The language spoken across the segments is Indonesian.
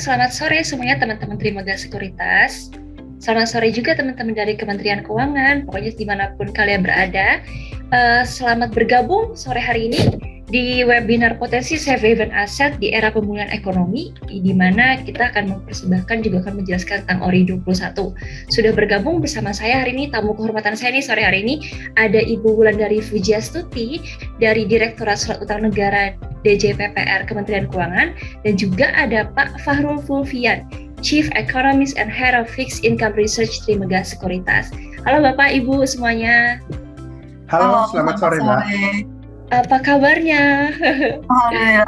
selamat sore semuanya teman-teman Trimegah Sekuritas. Selamat sore juga teman-teman dari Kementerian Keuangan, pokoknya dimanapun kalian berada. Selamat bergabung sore hari ini di webinar Potensi Safe Haven Aset di Era Pemulihan Ekonomi, di mana kita akan mempersembahkan juga akan menjelaskan tentang ORI 21. Sudah bergabung bersama saya hari ini, tamu kehormatan saya nih sore hari ini, ada Ibu Wulandari Fujiastuti dari Direktorat Surat Utang Negara DJPPR Kementerian Keuangan, dan juga ada Pak Fahrul Fulvian, Chief Economist and Head of Fixed Income Research Trimegah Sekuritas. Halo Bapak, Ibu semuanya. Halo, selamat sore Mbak. Apa kabarnya? Alhamdulillah.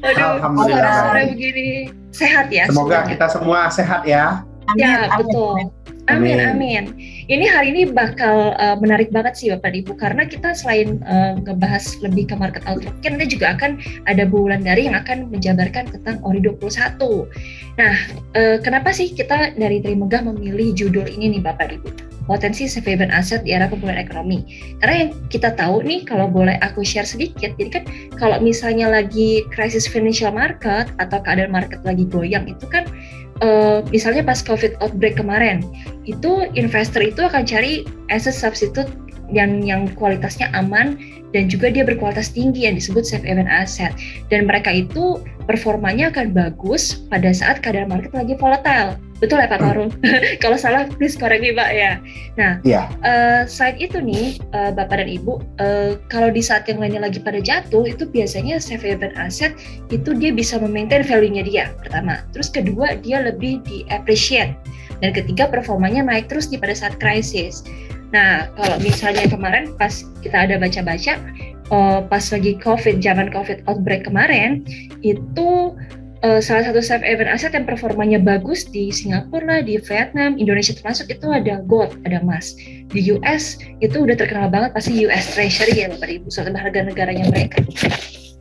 Alhamdulillah. Sore begini sehat ya. Semoga kita semua sehat ya. Ya, betul. Amin. Ini hari ini bakal menarik banget sih Bapak Ibu, karena kita selain ngebahas lebih ke market outlook, kita juga akan ada Bu Wulandari yang akan menjabarkan tentang ORI 21. Nah, kenapa sih kita dari Trimegah memilih judul ini nih Bapak Ibu? Potensi Safe Haven Aset di Era Pemulihan Ekonomi. Karena yang kita tahu nih, kalau boleh aku share sedikit, jadi kan kalau misalnya lagi krisis financial market atau keadaan market lagi goyang, itu kan misalnya pas COVID outbreak kemarin, itu investor itu akan cari asset substitute yang kualitasnya aman dan juga dia berkualitas tinggi yang disebut safe haven asset, dan mereka itu performanya akan bagus pada saat keadaan market lagi volatile. Betul ya Pak Fahrul? Kalau salah please correct me Pak ya. Nah, selain itu nih Bapak dan Ibu, kalau di saat yang lainnya lagi pada jatuh, itu biasanya safe haven asset itu dia bisa memaintain value-nya dia pertama. Terus kedua, dia lebih di-appreciate. Dan ketiga, performanya naik terus nih pada saat krisis. Nah, kalau misalnya kemarin pas kita ada baca-baca, pas lagi zaman COVID outbreak kemarin, itu salah satu safe haven asset yang performanya bagus di Singapura, di Vietnam, Indonesia termasuk itu ada gold, ada emas. Di US itu udah terkenal banget pasti US Treasury ya Bapak Ibu, soal harga negaranya mereka.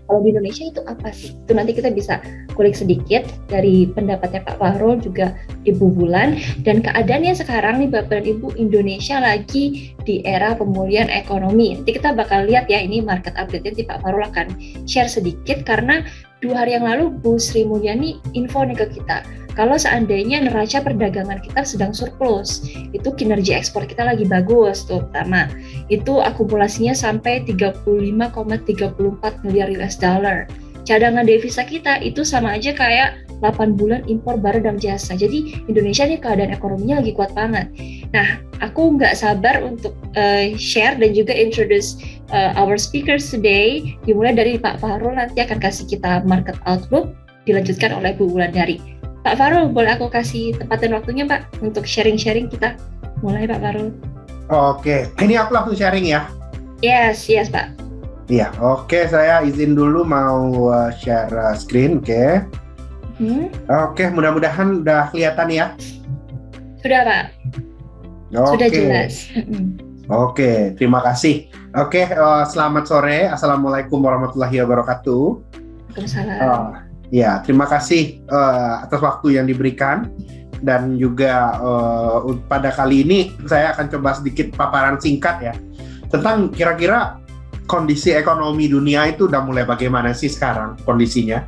Kalau di Indonesia itu apa sih? Itu nanti kita bisa kulik sedikit dari pendapatnya Pak Fahrul juga Ibu Wulan, dan keadaannya sekarang nih Bapak dan Ibu, Indonesia lagi di era pemulihan ekonomi. Nanti kita bakal lihat ya, ini market update-nya nanti Pak Fahrul akan share sedikit, karena 2 hari yang lalu Bu Sri Mulyani info nih ke kita, kalau seandainya neraca perdagangan kita sedang surplus, itu kinerja ekspor kita lagi bagus tuh pertama. Itu akumulasinya sampai 35,34 miliar US dollar. Cadangan devisa kita itu sama aja kayak 8 bulan impor barang dan jasa. Jadi Indonesia nih keadaan ekonominya lagi kuat banget. Nah, aku nggak sabar untuk share dan juga introduce our speakers today. Dimulai dari Pak Fahrul, nanti akan kasih kita market outlook, dilanjutkan oleh Bu Wulandari. Pak Fahrul, boleh aku kasih tempat dan waktunya Pak untuk sharing-sharing kita? Mulai Pak Fahrul. Oke, ini aku langsung sharing ya? Yes Pak. Iya, oke, saya izin dulu mau share screen, oke. Oke, mudah-mudahan udah kelihatan ya? Sudah Pak. Sudah jelas. Oke, terima kasih. Oke, selamat sore. Assalamualaikum warahmatullahi wabarakatuh. Waalaikumsalam. Ya, terima kasih atas waktu yang diberikan, dan juga pada kali ini saya akan coba sedikit paparan singkat ya tentang kira-kira kondisi ekonomi dunia itu udah mulai bagaimana sih sekarang kondisinya.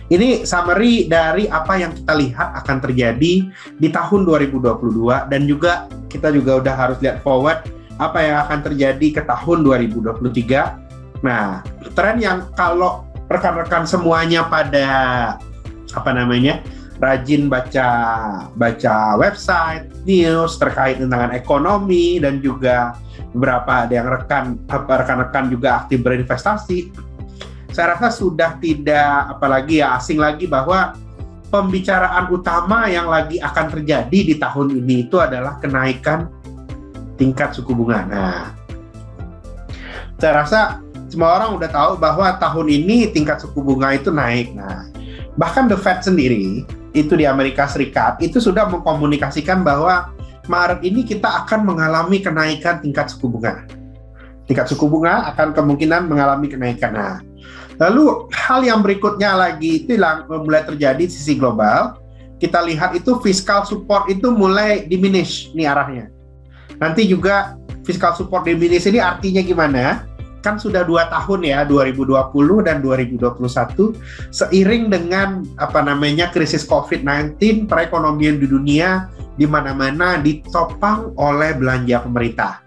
Ini summary dari apa yang kita lihat akan terjadi di tahun 2022, dan juga kita juga udah harus lihat forward apa yang akan terjadi ke tahun 2023. Nah, tren yang kalau rekan-rekan semuanya pada rajin baca website news terkait dengan ekonomi, dan juga beberapa ada yang rekan-rekan juga aktif berinvestasi, saya rasa sudah tidak apalagi ya asing lagi bahwa pembicaraan utama yang lagi akan terjadi di tahun ini itu adalah kenaikan tingkat suku bunga. Nah, saya rasa semua orang udah tahu bahwa tahun ini tingkat suku bunga itu naik. Nah, bahkan The Fed sendiri itu di Amerika Serikat itu sudah mengkomunikasikan bahwa Maret ini kita akan mengalami kenaikan tingkat suku bunga. Tingkat suku bunga akan kemungkinan mengalami kenaikan. Nah, lalu hal yang berikutnya lagi itu mulai terjadi di sisi global. Kita lihat itu fiscal support itu mulai diminish nih arahnya. Nanti juga fiscal support diminish ini artinya gimana? kan sudah 2 tahun ya, 2020 dan 2021, seiring dengan krisis COVID-19, perekonomian di dunia di mana-mana ditopang oleh belanja pemerintah.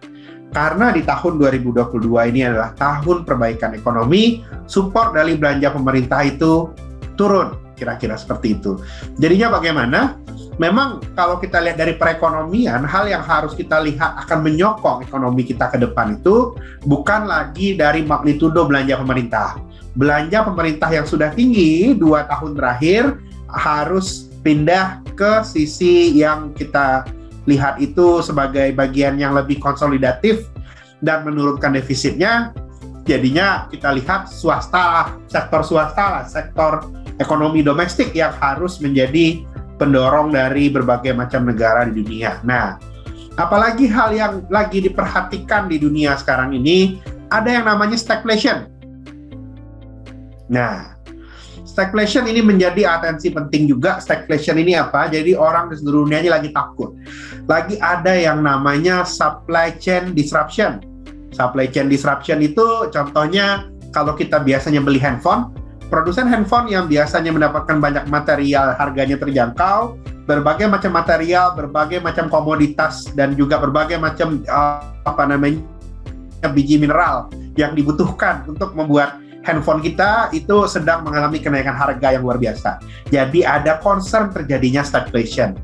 Karena di tahun 2022 ini adalah tahun perbaikan ekonomi, support dari belanja pemerintah itu turun, kira-kira seperti itu. Jadinya bagaimana? Memang kalau kita lihat dari perekonomian, hal yang harus kita lihat akan menyokong ekonomi kita ke depan itu bukan lagi dari magnitudo belanja pemerintah. Belanja pemerintah yang sudah tinggi 2 tahun terakhir harus pindah ke sisi yang kita lihat itu sebagai bagian yang lebih konsolidatif dan menurunkan defisitnya. Jadinya kita lihat sektor ekonomi domestik yang harus menjadi pendorong dari berbagai macam negara di dunia. Nah, apalagi hal yang lagi diperhatikan di dunia sekarang ini, ada yang namanya stagflation. Nah, stagflation ini menjadi atensi penting juga. Stagflation ini apa? Jadi orang di seluruh dunia lagi takut. Lagi ada yang namanya supply chain disruption. Supply chain disruption itu contohnya kalau kita biasanya beli handphone, produsen handphone yang biasanya mendapatkan banyak material harganya terjangkau, berbagai macam material, berbagai macam komoditas, dan juga berbagai macam biji mineral yang dibutuhkan untuk membuat handphone kita itu sedang mengalami kenaikan harga yang luar biasa. Jadi ada concern terjadinya stagflation.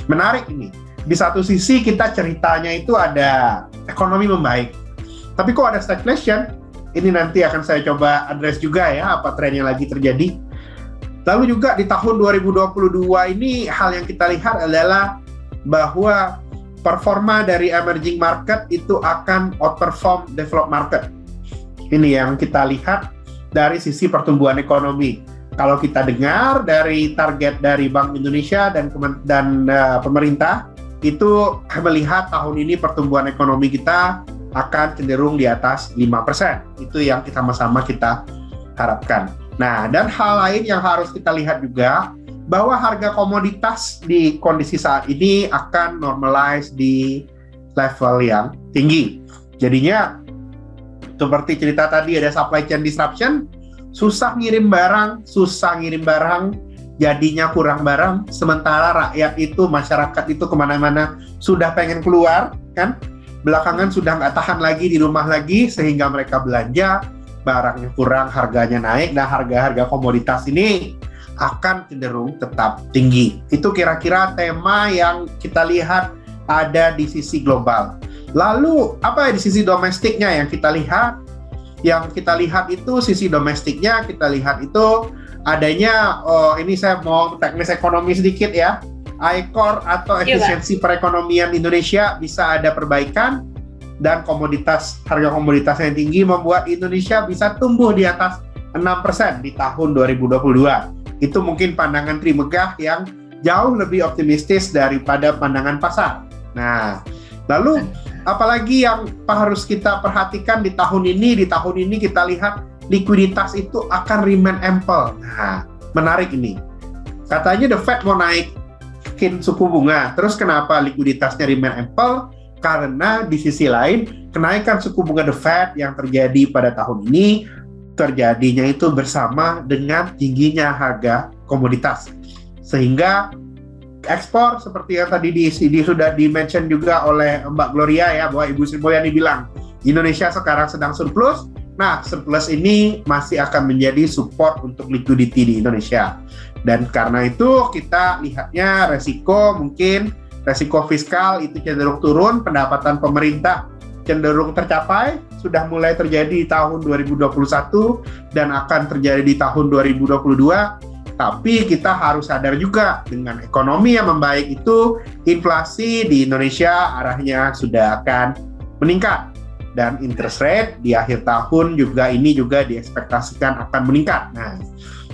Menarik ini. Di satu sisi kita ceritanya itu ada ekonomi membaik. Tapi kok ada stagflation? Ini nanti akan saya coba address juga ya, apa tren yang lagi terjadi. Lalu juga di tahun 2022 ini hal yang kita lihat adalah bahwa performa dari emerging market itu akan outperform developed market. Ini yang kita lihat dari sisi pertumbuhan ekonomi. Kalau kita dengar dari target dari Bank Indonesia dan pemerintah, itu melihat tahun ini pertumbuhan ekonomi kita akan cenderung di atas 5%. Itu yang sama-sama kita harapkan. Nah, dan hal lain yang harus kita lihat juga, bahwa harga komoditas di kondisi saat ini akan normalize di level yang tinggi. Jadinya, seperti cerita tadi ada supply chain disruption, susah ngirim barang, jadinya kurang barang, sementara rakyat itu, masyarakat itu kemana-mana sudah pengen keluar, kan? Belakangan sudah nggak tahan lagi di rumah lagi, sehingga mereka belanja, barangnya kurang, harganya naik, dan harga-harga komoditas ini akan cenderung tetap tinggi. Itu kira-kira tema yang kita lihat ada di sisi global. Lalu, apa di sisi domestiknya yang kita lihat? Yang kita lihat itu, sisi domestiknya, kita lihat itu adanya, ini saya mau teknis ekonomi sedikit ya, I-Core atau efisiensi perekonomian Indonesia bisa ada perbaikan, dan harga komoditas yang tinggi membuat Indonesia bisa tumbuh di atas 6% di tahun 2022. Itu mungkin pandangan Trimegah yang jauh lebih optimistis daripada pandangan pasar. Nah, lalu apalagi yang harus kita perhatikan di tahun ini? Di tahun ini kita lihat likuiditas itu akan remain ample. Nah, menarik ini. Katanya The Fed mau naikin suku bunga. Terus kenapa likuiditasnya remain ample? Karena di sisi lain, kenaikan suku bunga The Fed yang terjadi pada tahun ini, terjadinya itu bersama dengan tingginya harga komoditas. Sehingga ekspor, seperti yang tadi sudah di-mention juga oleh Mbak Gloria ya, bahwa Ibu Sri Mulyani bilang, Indonesia sekarang sedang surplus. Nah, surplus ini masih akan menjadi support untuk liquidity di Indonesia. Dan karena itu kita lihatnya resiko fiskal itu cenderung turun, pendapatan pemerintah cenderung tercapai, sudah mulai terjadi di tahun 2021 dan akan terjadi di tahun 2022. Tapi kita harus sadar juga dengan ekonomi yang membaik itu, inflasi di Indonesia arahnya sudah akan meningkat. Dan interest rate di akhir tahun juga diekspektasikan akan meningkat. Nah,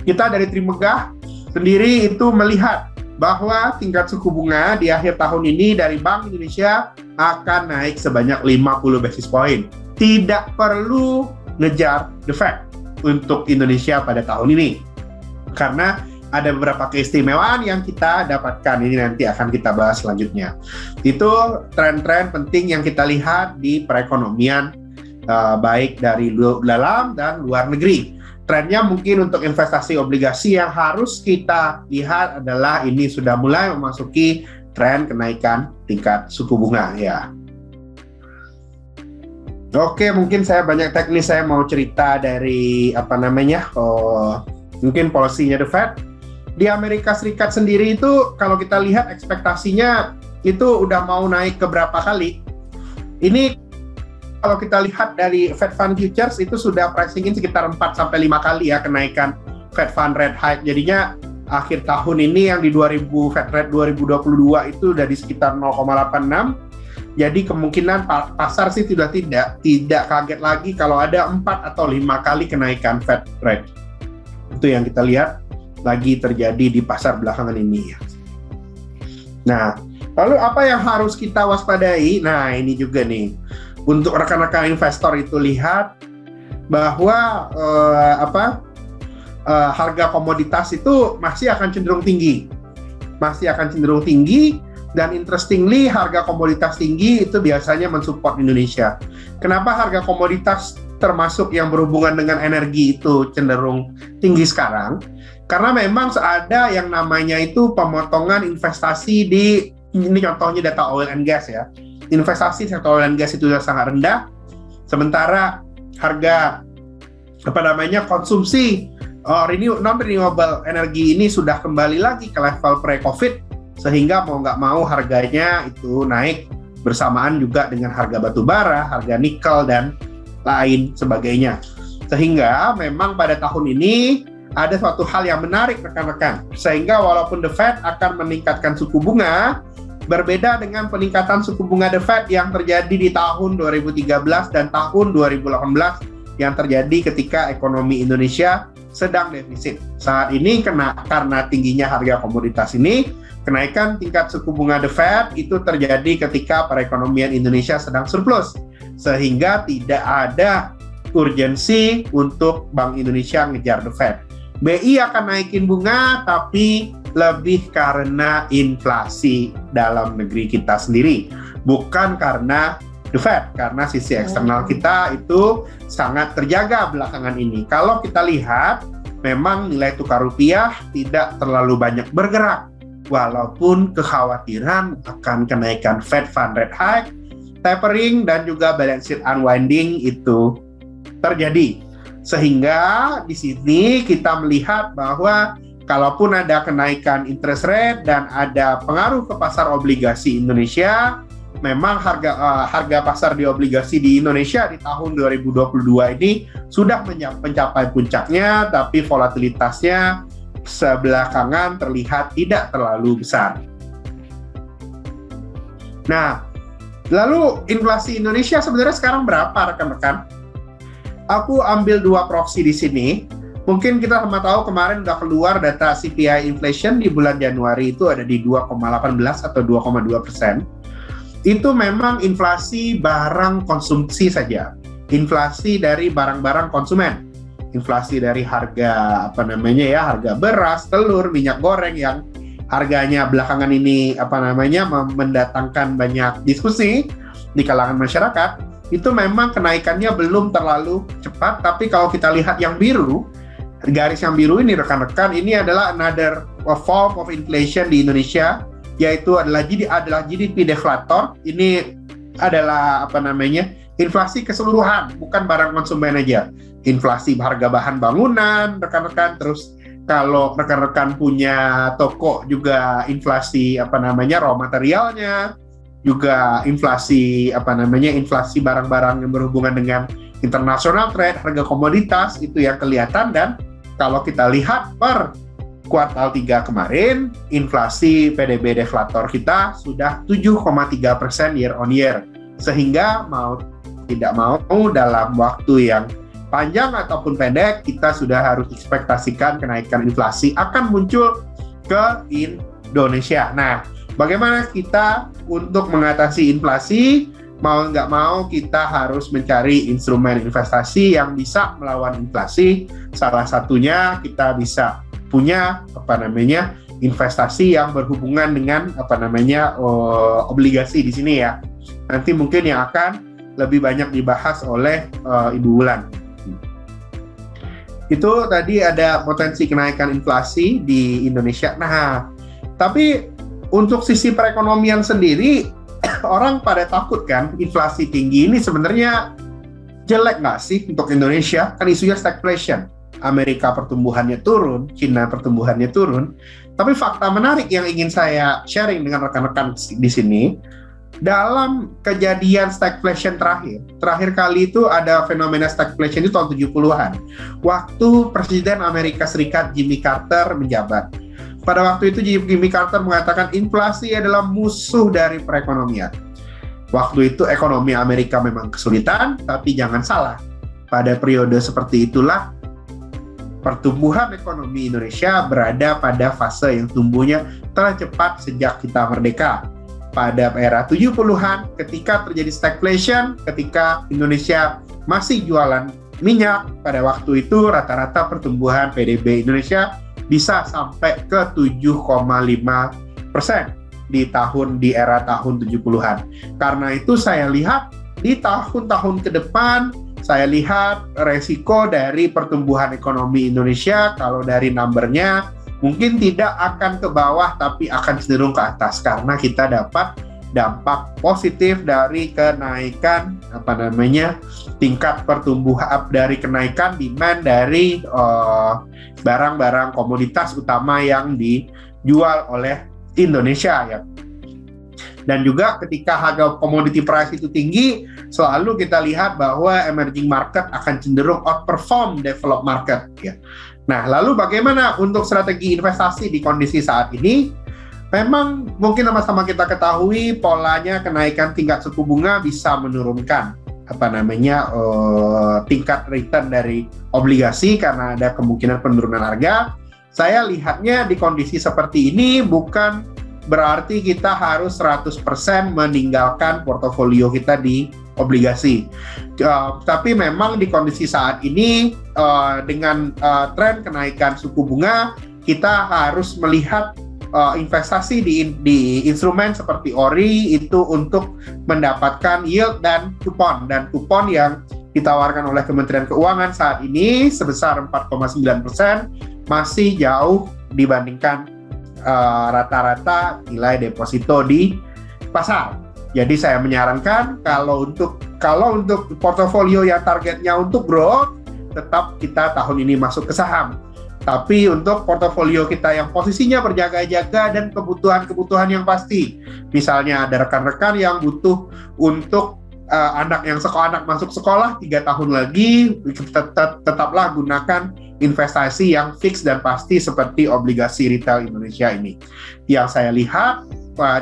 kita dari Trimegah sendiri itu melihat bahwa tingkat suku bunga di akhir tahun ini dari Bank Indonesia akan naik sebanyak 50 basis point. Tidak perlu ngejar the Fed untuk Indonesia pada tahun ini. Karena ada beberapa keistimewaan yang kita dapatkan. Ini nanti akan kita bahas selanjutnya. Itu tren-tren penting yang kita lihat di perekonomian baik dari dalam dan luar negeri. Trennya mungkin untuk investasi obligasi yang harus kita lihat adalah ini sudah mulai memasuki tren kenaikan tingkat suku bunga ya. Oke, mungkin saya banyak teknis, saya mau cerita dari mungkin polisinya The Fed. Di Amerika Serikat sendiri itu kalau kita lihat ekspektasinya itu udah mau naik ke berapa kali. Ini kalau kita lihat dari Fed Fund Futures itu sudah pricing in sekitar 4-5 kali ya kenaikan Fed Fund rate hike. Jadinya akhir tahun ini yang di Fed rate 2022 itu udah di sekitar 0,86. Jadi kemungkinan pasar sih tidak kaget lagi kalau ada 4 atau 5 kali kenaikan Fed rate. Itu yang kita lihat lagi terjadi di pasar belakangan ini ya. Nah, lalu apa yang harus kita waspadai? Nah, ini juga nih. Untuk rekan-rekan investor itu lihat bahwa harga komoditas itu masih akan cenderung tinggi, dan interestingly harga komoditas tinggi itu biasanya mensupport Indonesia. Kenapa harga komoditas termasuk yang berhubungan dengan energi itu cenderung tinggi sekarang? Karena memang ada yang namanya itu pemotongan investasi ini contohnya data oil and gas ya. Investasi sektor oil and gas itu sudah sangat rendah, sementara harga konsumsi non-renewable energi ini sudah kembali lagi ke level pre-COVID, sehingga mau nggak mau harganya itu naik bersamaan juga dengan harga batu bara, harga nikel, dan lain sebagainya. Sehingga memang pada tahun ini ada suatu hal yang menarik rekan-rekan, sehingga walaupun The Fed akan meningkatkan suku bunga, berbeda dengan peningkatan suku bunga The Fed yang terjadi di tahun 2013 dan tahun 2018 yang terjadi ketika ekonomi Indonesia sedang defisit. Saat ini karena tingginya harga komoditas ini, kenaikan tingkat suku bunga The Fed itu terjadi ketika perekonomian Indonesia sedang surplus, sehingga tidak ada urgensi untuk Bank Indonesia ngejar The Fed. BI akan naikin bunga, tapi lebih karena inflasi dalam negeri kita sendiri, bukan karena The Fed, karena sisi eksternal kita itu sangat terjaga belakangan ini. Kalau kita lihat, memang nilai tukar rupiah tidak terlalu banyak bergerak, walaupun kekhawatiran akan kenaikan Fed Fund rate hike, tapering, dan juga balance sheet unwinding itu terjadi. Sehingga di sini kita melihat bahwa kalaupun ada kenaikan interest rate dan ada pengaruh ke pasar obligasi Indonesia, memang harga pasar di obligasi di Indonesia di tahun 2022 ini sudah mencapai puncaknya, tapi volatilitasnya sebelakangan terlihat tidak terlalu besar. Nah, lalu inflasi Indonesia sebenarnya sekarang berapa rekan-rekan? Aku ambil 2 proxy di sini. Mungkin kita sama tahu kemarin udah keluar data CPI inflation di bulan Januari itu ada di 2,18 atau 2,2%. Itu memang inflasi barang konsumsi saja. Inflasi dari barang-barang konsumen. Inflasi dari harga harga beras, telur, minyak goreng yang harganya belakangan ini mendatangkan banyak diskusi di kalangan masyarakat. Itu memang kenaikannya belum terlalu cepat, tapi kalau kita lihat yang biru, garis yang biru ini rekan-rekan, ini adalah another form of inflation di Indonesia, yaitu adalah GDP deflator. Ini adalah inflasi keseluruhan, bukan barang konsumen aja. Inflasi harga bahan bangunan, rekan-rekan, terus kalau rekan-rekan punya toko juga inflasi raw materialnya, juga inflasi inflasi barang-barang yang berhubungan dengan international trade, harga komoditas itu yang kelihatan. Dan kalau kita lihat per kuartal 3 kemarin, inflasi PDB deflator kita sudah 7,3% year on year. Sehingga mau tidak mau dalam waktu yang panjang ataupun pendek, kita sudah harus ekspektasikan kenaikan inflasi akan muncul ke Indonesia. Nah, bagaimana kita untuk mengatasi inflasi? Mau nggak mau kita harus mencari instrumen investasi yang bisa melawan inflasi. Salah satunya kita bisa punya investasi yang berhubungan dengan obligasi di sini ya. Nanti mungkin yang akan lebih banyak dibahas oleh Ibu Wulan. Itu tadi ada potensi kenaikan inflasi di Indonesia. Nah, tapi untuk sisi perekonomian sendiri, orang pada takut kan inflasi tinggi ini sebenarnya jelek nggak sih untuk Indonesia? Kan isunya stagflation. Amerika pertumbuhannya turun, Cina pertumbuhannya turun. Tapi fakta menarik yang ingin saya sharing dengan rekan-rekan di sini, dalam kejadian stagflation terakhir kali itu ada fenomena stagflation itu tahun 70-an. Waktu Presiden Amerika Serikat Jimmy Carter menjabat. Pada waktu itu Jimmy Carter mengatakan inflasi adalah musuh dari perekonomian. Waktu itu ekonomi Amerika memang kesulitan, tapi jangan salah. Pada periode seperti itulah pertumbuhan ekonomi Indonesia berada pada fase yang tumbuhnya tercepat sejak kita merdeka. Pada era 70-an, ketika terjadi stagflation, ketika Indonesia masih jualan minyak, pada waktu itu rata-rata pertumbuhan PDB Indonesia bisa sampai ke 7,5% di era tahun 70-an. Karena itu saya lihat di tahun-tahun ke depan, saya lihat resiko dari pertumbuhan ekonomi Indonesia kalau dari numbernya mungkin tidak akan ke bawah tapi akan cenderung ke atas karena kita dapat dampak positif dari kenaikan tingkat pertumbuhan dari kenaikan demand dari barang-barang komoditas utama yang dijual oleh Indonesia ya. Dan juga ketika harga commodity price itu tinggi, selalu kita lihat bahwa emerging market akan cenderung outperform developed market. Ya. Nah, lalu bagaimana untuk strategi investasi di kondisi saat ini? Memang mungkin sama-sama kita ketahui polanya kenaikan tingkat suku bunga bisa menurunkan tingkat return dari obligasi karena ada kemungkinan penurunan harga. Saya lihatnya di kondisi seperti ini bukan berarti kita harus 100% meninggalkan portofolio kita di obligasi. Tapi memang di kondisi saat ini dengan tren kenaikan suku bunga, kita harus melihat investasi di instrumen seperti ORI itu untuk mendapatkan yield dan kupon yang ditawarkan oleh Kementerian Keuangan saat ini sebesar 4,9% masih jauh dibandingkan rata-rata nilai deposito di pasar. Jadi saya menyarankan kalau untuk portofolio yang targetnya untuk growth, tetap kita tahun ini masuk ke saham. Tapi untuk portofolio kita yang posisinya berjaga-jaga dan kebutuhan yang pasti, misalnya ada rekan-rekan yang butuh untuk anak masuk sekolah 3 tahun lagi, tetaplah gunakan investasi yang fix dan pasti seperti obligasi retail Indonesia ini. Yang saya lihat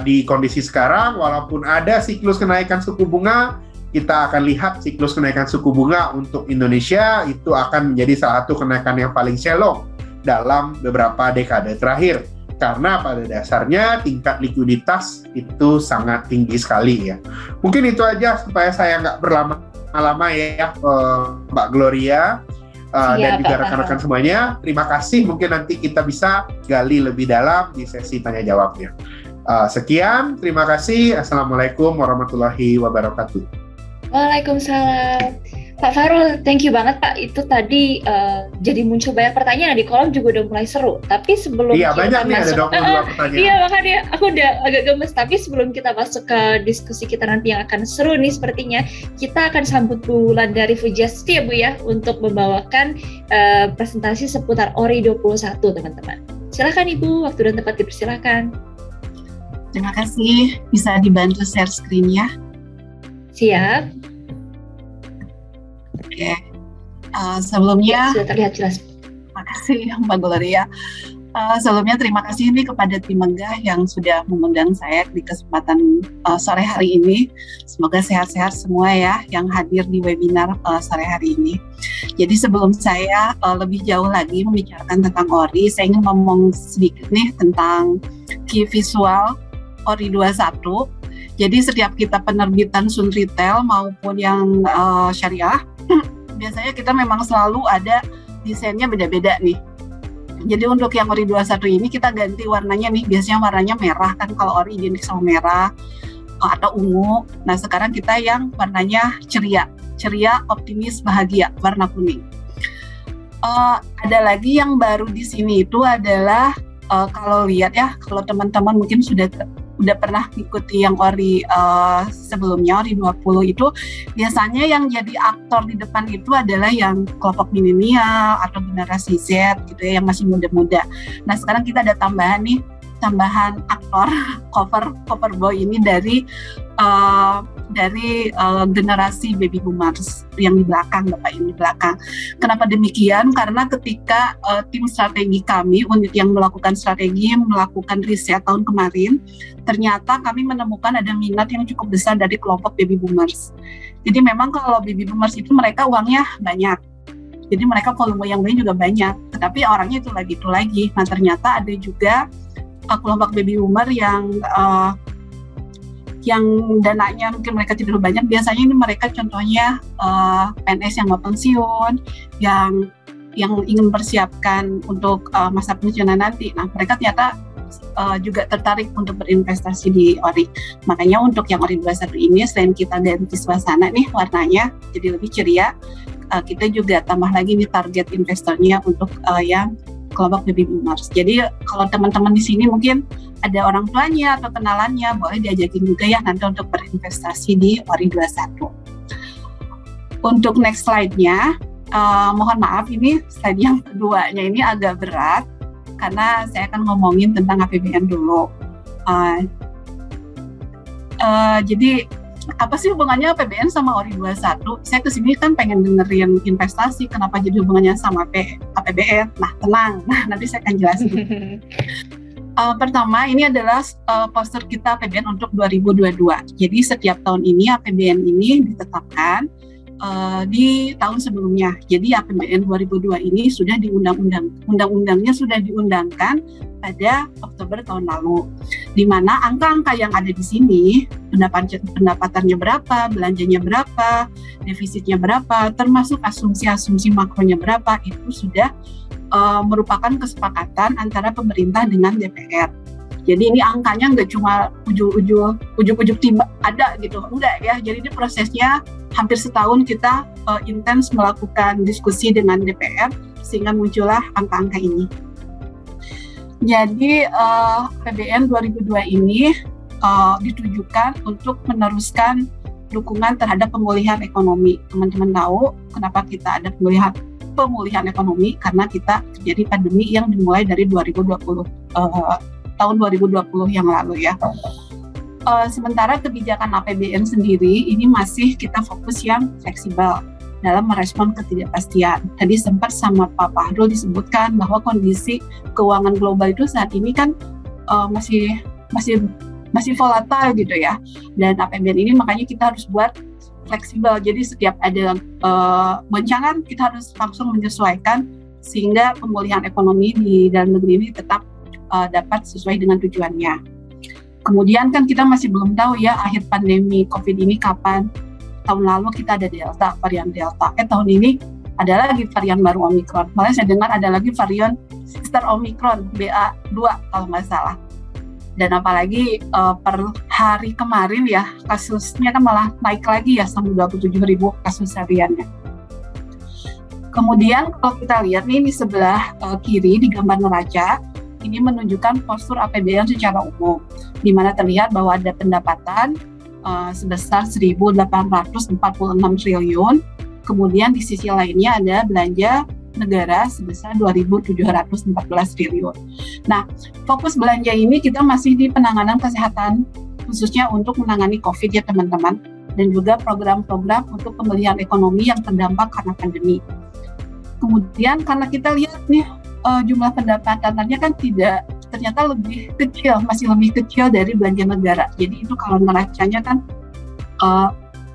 di kondisi sekarang, walaupun ada siklus kenaikan suku bunga, kita akan lihat siklus kenaikan suku bunga untuk Indonesia itu akan menjadi salah satu kenaikan yang paling shallow dalam beberapa dekade terakhir. Karena pada dasarnya tingkat likuiditas itu sangat tinggi sekali ya. Mungkin itu aja supaya saya nggak berlama-lama ya Mbak Gloria. Dan juga rekan-rekan semuanya, terima kasih. Mungkin nanti kita bisa gali lebih dalam di sesi tanya jawabnya. Sekian, terima kasih. Assalamualaikum warahmatullahi wabarakatuh. Waalaikumsalam. Pak Farul, thank you banget Pak. Itu tadi jadi muncul banyak pertanyaan di kolom juga udah mulai seru. Tapi sebelum kita banyak nih masuk, ada 22 pertanyaan. Iya makanya aku udah agak gemes. Tapi sebelum kita masuk ke diskusi kita nanti yang akan seru nih sepertinya, kita akan sambut Bu Wulan dari Fujasti ya Bu ya untuk membawakan presentasi seputar ORI 21 teman-teman. Silakan Ibu, waktu dan tempat dipersilakan. Terima kasih, bisa dibantu share screen-nya. Siap. Oke, sebelumnya sudah terlihat jelas. Terima kasih Mbak Gloria. Sebelumnya terima kasih nih kepada tim Megah yang sudah mengundang saya di kesempatan sore hari ini. Semoga sehat-sehat semua ya yang hadir di webinar sore hari ini. Jadi sebelum saya lebih jauh lagi membicarakan tentang ORI, saya ingin ngomong sedikit nih tentang key visual ORI 21. Jadi setiap kita penerbitan Sun Retail maupun yang syariah, biasanya kita memang selalu ada desainnya beda-beda nih. Jadi untuk yang ORI 21 ini kita ganti warnanya nih, biasanya warnanya merah kan, kalau ORI identik sama merah. atau ungu. Nah sekarang kita yang warnanya ceria, optimis, bahagia, warna kuning. Ada lagi yang baru di sini itu adalah kalau lihat ya, kalau teman-teman mungkin sudah pernah ikuti yang ORI sebelumnya, ORI 20 itu biasanya yang jadi aktor di depan itu adalah yang kelompok milenial atau generasi Z gitu ya, yang masih muda-muda. Nah sekarang kita ada tambahan aktor cover boy ini dari generasi baby boomers yang di belakang, Bapak ini di belakang. Kenapa demikian? Karena ketika tim strategi kami, unit yang melakukan strategi, melakukan riset tahun kemarin, ternyata kami menemukan ada minat yang cukup besar dari kelompok baby boomers. Jadi memang kalau baby boomers itu mereka uangnya banyak, jadi mereka volume yang lain juga banyak, tetapi orangnya itu lagi. Nah ternyata ada juga kelompok baby boomer yang dananya mungkin mereka tidak terlalu banyak. Biasanya ini mereka contohnya PNS yang mau pensiun, yang ingin mempersiapkan untuk masa pensiunan nanti. Nah mereka ternyata juga tertarik untuk berinvestasi di ORI. Makanya untuk yang ORI 21 ini, selain kita ganti suasana nih warnanya jadi lebih ceria, kita juga tambah lagi nih target investornya untuk yang kelompok baby boomers. Jadi kalau teman-teman di sini mungkin ada orang tuanya atau kenalannya, boleh diajakin juga ya nanti untuk berinvestasi di ORI 21. Untuk next slide-nya, mohon maaf ini slide yang keduanya ini agak berat karena saya akan ngomongin tentang APBN dulu. Jadi apa sih hubungannya APBN sama ORI 21? Saya kesini kan pengen dengerin investasi, kenapa jadi hubungannya sama APBN? Nah tenang, nanti saya akan jelasin. Pertama, ini adalah poster kita APBN untuk 2022. Jadi setiap tahun ini APBN ini ditetapkan di tahun sebelumnya. Jadi APBN 2002 ini sudah undang-undangnya sudah diundangkan pada Oktober tahun lalu. Di mana angka-angka yang ada di sini, pendapatannya berapa, belanjanya berapa, defisitnya berapa, termasuk asumsi-asumsi makronya berapa, itu sudah merupakan kesepakatan antara pemerintah dengan DPR. Jadi ini angkanya nggak cuma ujuk-ujuk tiba ada gitu, enggak ya. Jadi ini prosesnya hampir setahun kita intens melakukan diskusi dengan DPR sehingga muncullah angka-angka ini. Jadi APBN 2002 ini ditujukan untuk meneruskan dukungan terhadap pemulihan ekonomi. Teman-teman tahu kenapa kita ada pemulihan ekonomi? Karena kita terjadi pandemi yang dimulai dari 2020. Tahun 2020 yang lalu ya. Sementara kebijakan APBN sendiri ini masih kita fokus yang fleksibel dalam merespon ketidakpastian. Tadi sempat sama Pak Fahrul disebutkan bahwa kondisi keuangan global itu saat ini kan masih volatile gitu ya. Dan APBN ini makanya kita harus buat fleksibel. Jadi setiap ada goncangan kita harus langsung menyesuaikan sehingga pemulihan ekonomi di dalam negeri ini tetap dapat sesuai dengan tujuannya. Kemudian kan kita masih belum tahu ya akhir pandemi COVID ini kapan. Tahun lalu kita ada varian Delta. Tahun ini ada lagi varian baru Omicron. Malah saya dengar ada lagi varian sister Omicron BA2 kalau nggak salah. Dan apalagi per hari kemarin ya kasusnya kan malah naik lagi ya sampai 27.000 kasus hariannya. Kemudian kalau kita lihat nih di sebelah kiri di gambar neraca, ini menunjukkan postur APBN secara umum, di mana terlihat bahwa ada pendapatan sebesar 1.846 triliun, kemudian di sisi lainnya ada belanja negara sebesar 2.714 triliun. Nah, fokus belanja ini kita masih di penanganan kesehatan, khususnya untuk menangani COVID ya teman-teman, dan juga program-program untuk pemulihan ekonomi yang terdampak karena pandemi. Kemudian karena kita lihat nih, jumlah pendapatannya kan ternyata lebih kecil, masih lebih kecil dari belanja negara. Jadi itu kalau neracanya kan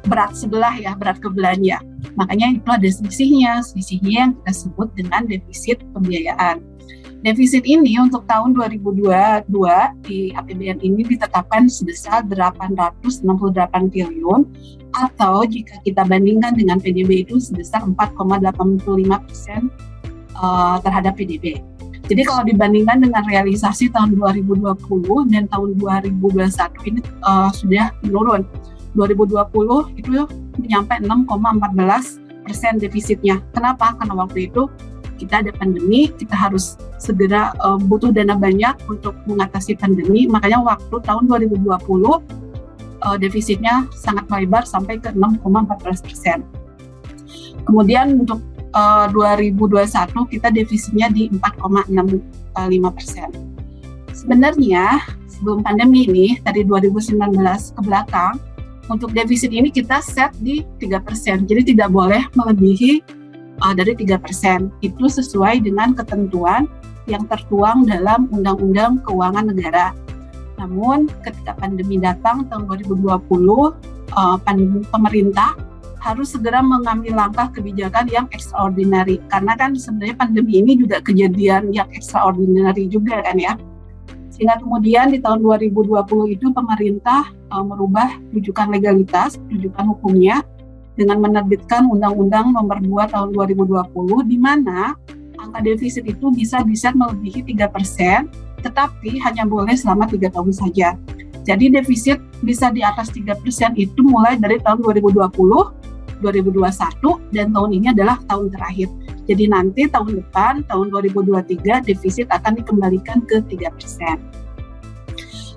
berat sebelah ya, berat ke belanja. Makanya itu ada selisihnya yang kita sebut dengan defisit pembiayaan. Defisit ini untuk tahun 2022 di APBN ini ditetapkan sebesar 868 triliun atau jika kita bandingkan dengan PDB itu sebesar 4,85% terhadap PDB. Jadi kalau dibandingkan dengan realisasi tahun 2020 dan tahun 2021 ini sudah menurun. 2020 itu menyampai 6,14% defisitnya. Kenapa? Karena waktu itu kita ada pandemi, kita harus segera butuh dana banyak untuk mengatasi pandemi. Makanya waktu tahun 2020 defisitnya sangat melebar sampai ke 6,14%. Kemudian untuk 2021 kita defisitnya di 4,65%. Sebenarnya sebelum pandemi ini dari 2019 ke belakang, untuk defisit ini kita set di 3%. Jadi tidak boleh melebihi dari 3%. Itu sesuai dengan ketentuan yang tertuang dalam Undang-Undang Keuangan Negara. Namun ketika pandemi datang tahun 2020, pemerintah harus segera mengambil langkah kebijakan yang extraordinary. Karena kan sebenarnya pandemi ini juga kejadian yang extraordinary juga kan ya. Sehingga kemudian di tahun 2020 itu pemerintah merubah rujukan legalitas, rujukan hukumnya dengan menerbitkan Undang-Undang Nomor 2 Tahun 2020 di mana angka defisit itu bisa melebihi 3%, tetapi hanya boleh selama 3 tahun saja. Jadi defisit bisa di atas 3% itu mulai dari tahun 2020, 2021, dan tahun ini adalah tahun terakhir. Jadi nanti tahun depan, tahun 2023, defisit akan dikembalikan ke 3%.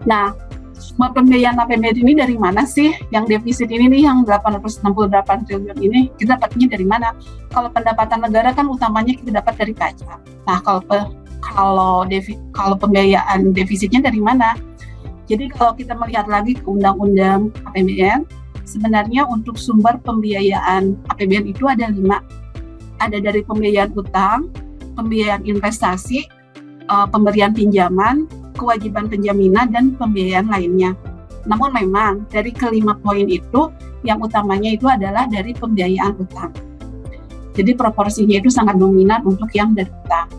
Nah, semua pembiayaan APBN ini dari mana sih? Yang defisit ini nih, yang 868 triliun ini, kita dapatnya dari mana? Kalau pendapatan negara kan utamanya kita dapat dari pajak. Nah, kalau pembiayaan defisitnya dari mana? Jadi kalau kita melihat lagi ke Undang-Undang APBN, sebenarnya untuk sumber pembiayaan APBN itu ada 5. Ada dari pembiayaan utang, pembiayaan investasi, pemberian pinjaman, kewajiban penjaminan, dan pembiayaan lainnya. Namun memang dari kelima poin itu, yang utamanya itu adalah dari pembiayaan utang. Jadi proporsinya itu sangat dominan untuk yang dari utang.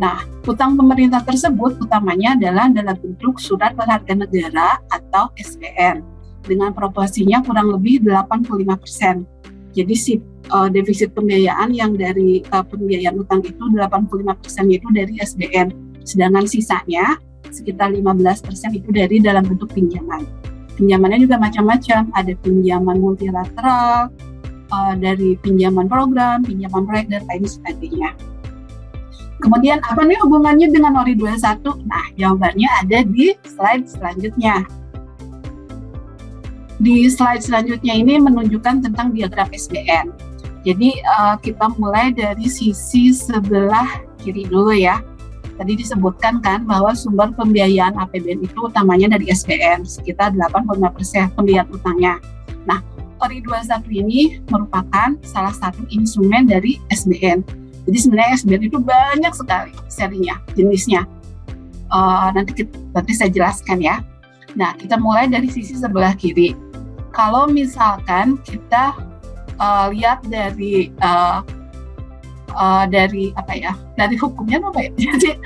Nah, utang pemerintah tersebut utamanya adalah dalam bentuk surat berharga negara atau SBN dengan proporsinya kurang lebih 85%. Jadi defisit pembiayaan yang dari pembiayaan utang itu 85% itu dari SBN, sedangkan sisanya sekitar 15% itu dari dalam bentuk pinjaman. Pinjamannya juga macam-macam, ada pinjaman multilateral, dari pinjaman program, pinjaman proyek, dan lain sebagainya. Kemudian apa nih hubungannya dengan ORI 21? Nah, jawabannya ada di slide selanjutnya. Di slide selanjutnya ini menunjukkan tentang diagram SBN. Jadi kita mulai dari sisi sebelah kiri dulu ya. Tadi disebutkan kan bahwa sumber pembiayaan APBN itu utamanya dari SBN, sekitar 85% pembiayaan utangnya. Nah, ORI 21 ini merupakan salah satu instrumen dari SBN. Jadi sebenarnya SBN itu banyak sekali serinya, jenisnya. Nanti saya jelaskan ya. Nah, kita mulai dari sisi sebelah kiri. Kalau misalkan kita lihat dari apa ya? Dari hukumnya apa ya? Jadi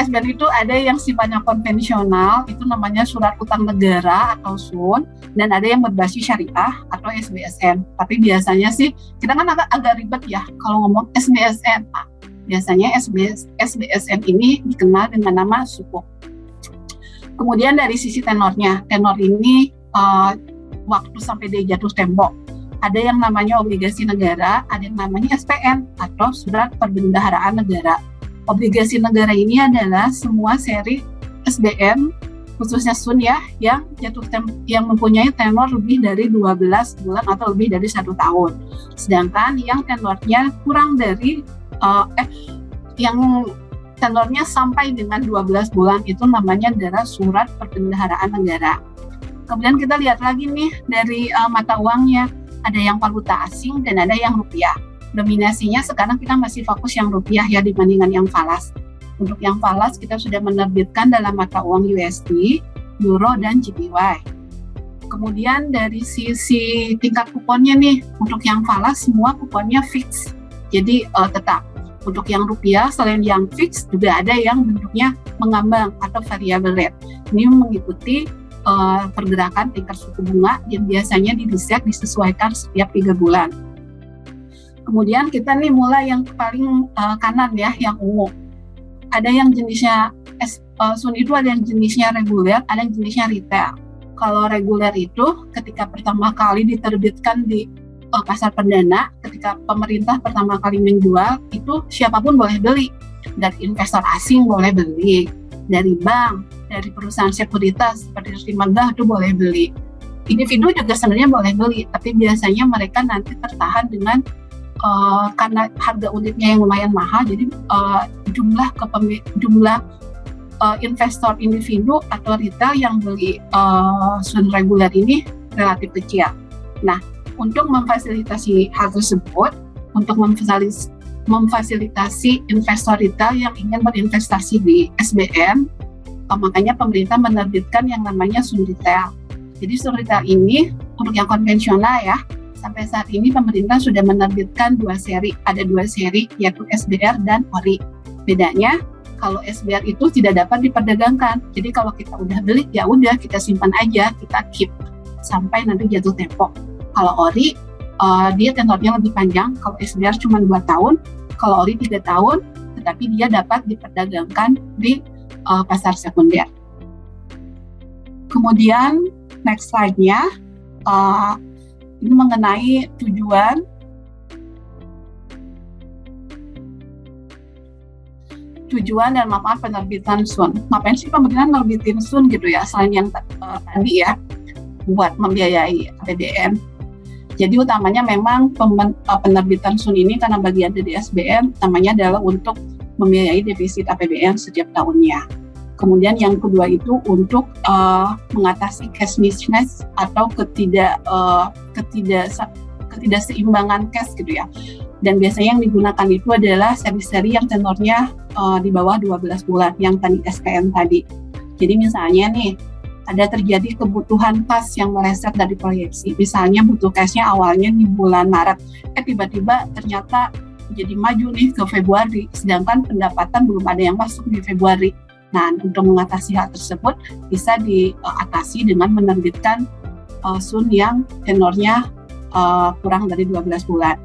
SBN itu ada yang sifatnya konvensional, itu namanya surat utang negara atau SUN, dan ada yang berbasis syariah atau SBSN. Tapi biasanya sih kita kan agak ribet ya kalau ngomong SBSN. Biasanya SBSN ini dikenal dengan nama sukuk. Kemudian dari sisi tenornya, tenor ini waktu sampai dia jatuh tempo. Ada yang namanya obligasi negara, ada yang namanya SPN atau surat perbendaharaan negara. Obligasi negara ini adalah semua seri SBN, khususnya SUN ya, yang mempunyai tenor lebih dari 12 bulan atau lebih dari 1 tahun. Sedangkan yang tenornya kurang dari yang tenornya sampai dengan 12 bulan itu namanya adalah surat perbendaharaan negara. Kemudian kita lihat lagi nih dari mata uangnya, ada yang valuta asing dan ada yang rupiah. Dominasinya sekarang kita masih fokus yang rupiah ya dibandingkan yang falas. Untuk yang falas kita sudah menerbitkan dalam mata uang USD, Euro, dan JPY. Kemudian dari sisi tingkat kuponnya nih, untuk yang falas semua kuponnya fix. Jadi tetap. Untuk yang rupiah selain yang fix juga ada yang bentuknya mengambang atau variable rate. Ini mengikuti pergerakan tingkat suku bunga yang biasanya disesuaikan setiap 3 bulan. Kemudian kita nih mulai yang paling kanan ya, yang ungu. ada yang jenisnya Sun itu ada yang jenisnya reguler, ada yang jenisnya retail. Kalau reguler itu ketika pertama kali diterbitkan di pasar perdana, ketika pemerintah pertama kali menjual, itu siapapun boleh beli. Dari investor asing boleh beli, dari bank, dari perusahaan sekuritas seperti Trimegah itu boleh beli. Individu juga sebenarnya boleh beli, tapi biasanya mereka nanti tertahan dengan karena harga unitnya yang lumayan mahal, jadi jumlah investor individu atau retail yang beli Sun reguler ini relatif kecil. Nah, untuk memfasilitasi hal tersebut, untuk memfasilitasi investor retail yang ingin berinvestasi di SBN, makanya pemerintah menerbitkan yang namanya Sun Retail. Jadi Sun Retail ini untuk yang konvensional ya, sampai saat ini pemerintah sudah menerbitkan 2 seri. Ada 2 seri yaitu SBR dan ORI. Bedanya kalau SBR itu tidak dapat diperdagangkan. Jadi kalau kita udah beli ya udah kita simpan aja, kita keep sampai nanti jatuh tempo. Kalau ORI dia tenornya lebih panjang. Kalau SBR cuma 2 tahun, kalau ORI 3 tahun, tetapi dia dapat diperdagangkan di pasar sekunder. Kemudian next slide-nya ini mengenai tujuan dan manfaat penerbitan Sun. Ngapain sih pemerintah nerbitin Sun gitu ya, selain yang tadi ya, buat membiayai APBN. Jadi utamanya memang penerbitan Sun ini karena bagian dari SBN, utamanya adalah untuk membiayai defisit APBN setiap tahunnya. Kemudian yang kedua itu untuk mengatasi cash mismatch atau ketidakseimbangan cash gitu ya. Dan biasanya yang digunakan itu adalah seri-seri yang tenornya di bawah 12 bulan, yang tadi SKN tadi. Jadi misalnya nih, ada terjadi kebutuhan kas yang meleset dari proyeksi. Misalnya butuh cashnya awalnya di bulan Maret, tiba-tiba ternyata jadi maju nih ke Februari, sedangkan pendapatan belum ada yang masuk di Februari. Nah, untuk mengatasi hal tersebut bisa diatasi dengan menerbitkan Sun yang tenornya kurang dari 12 bulan.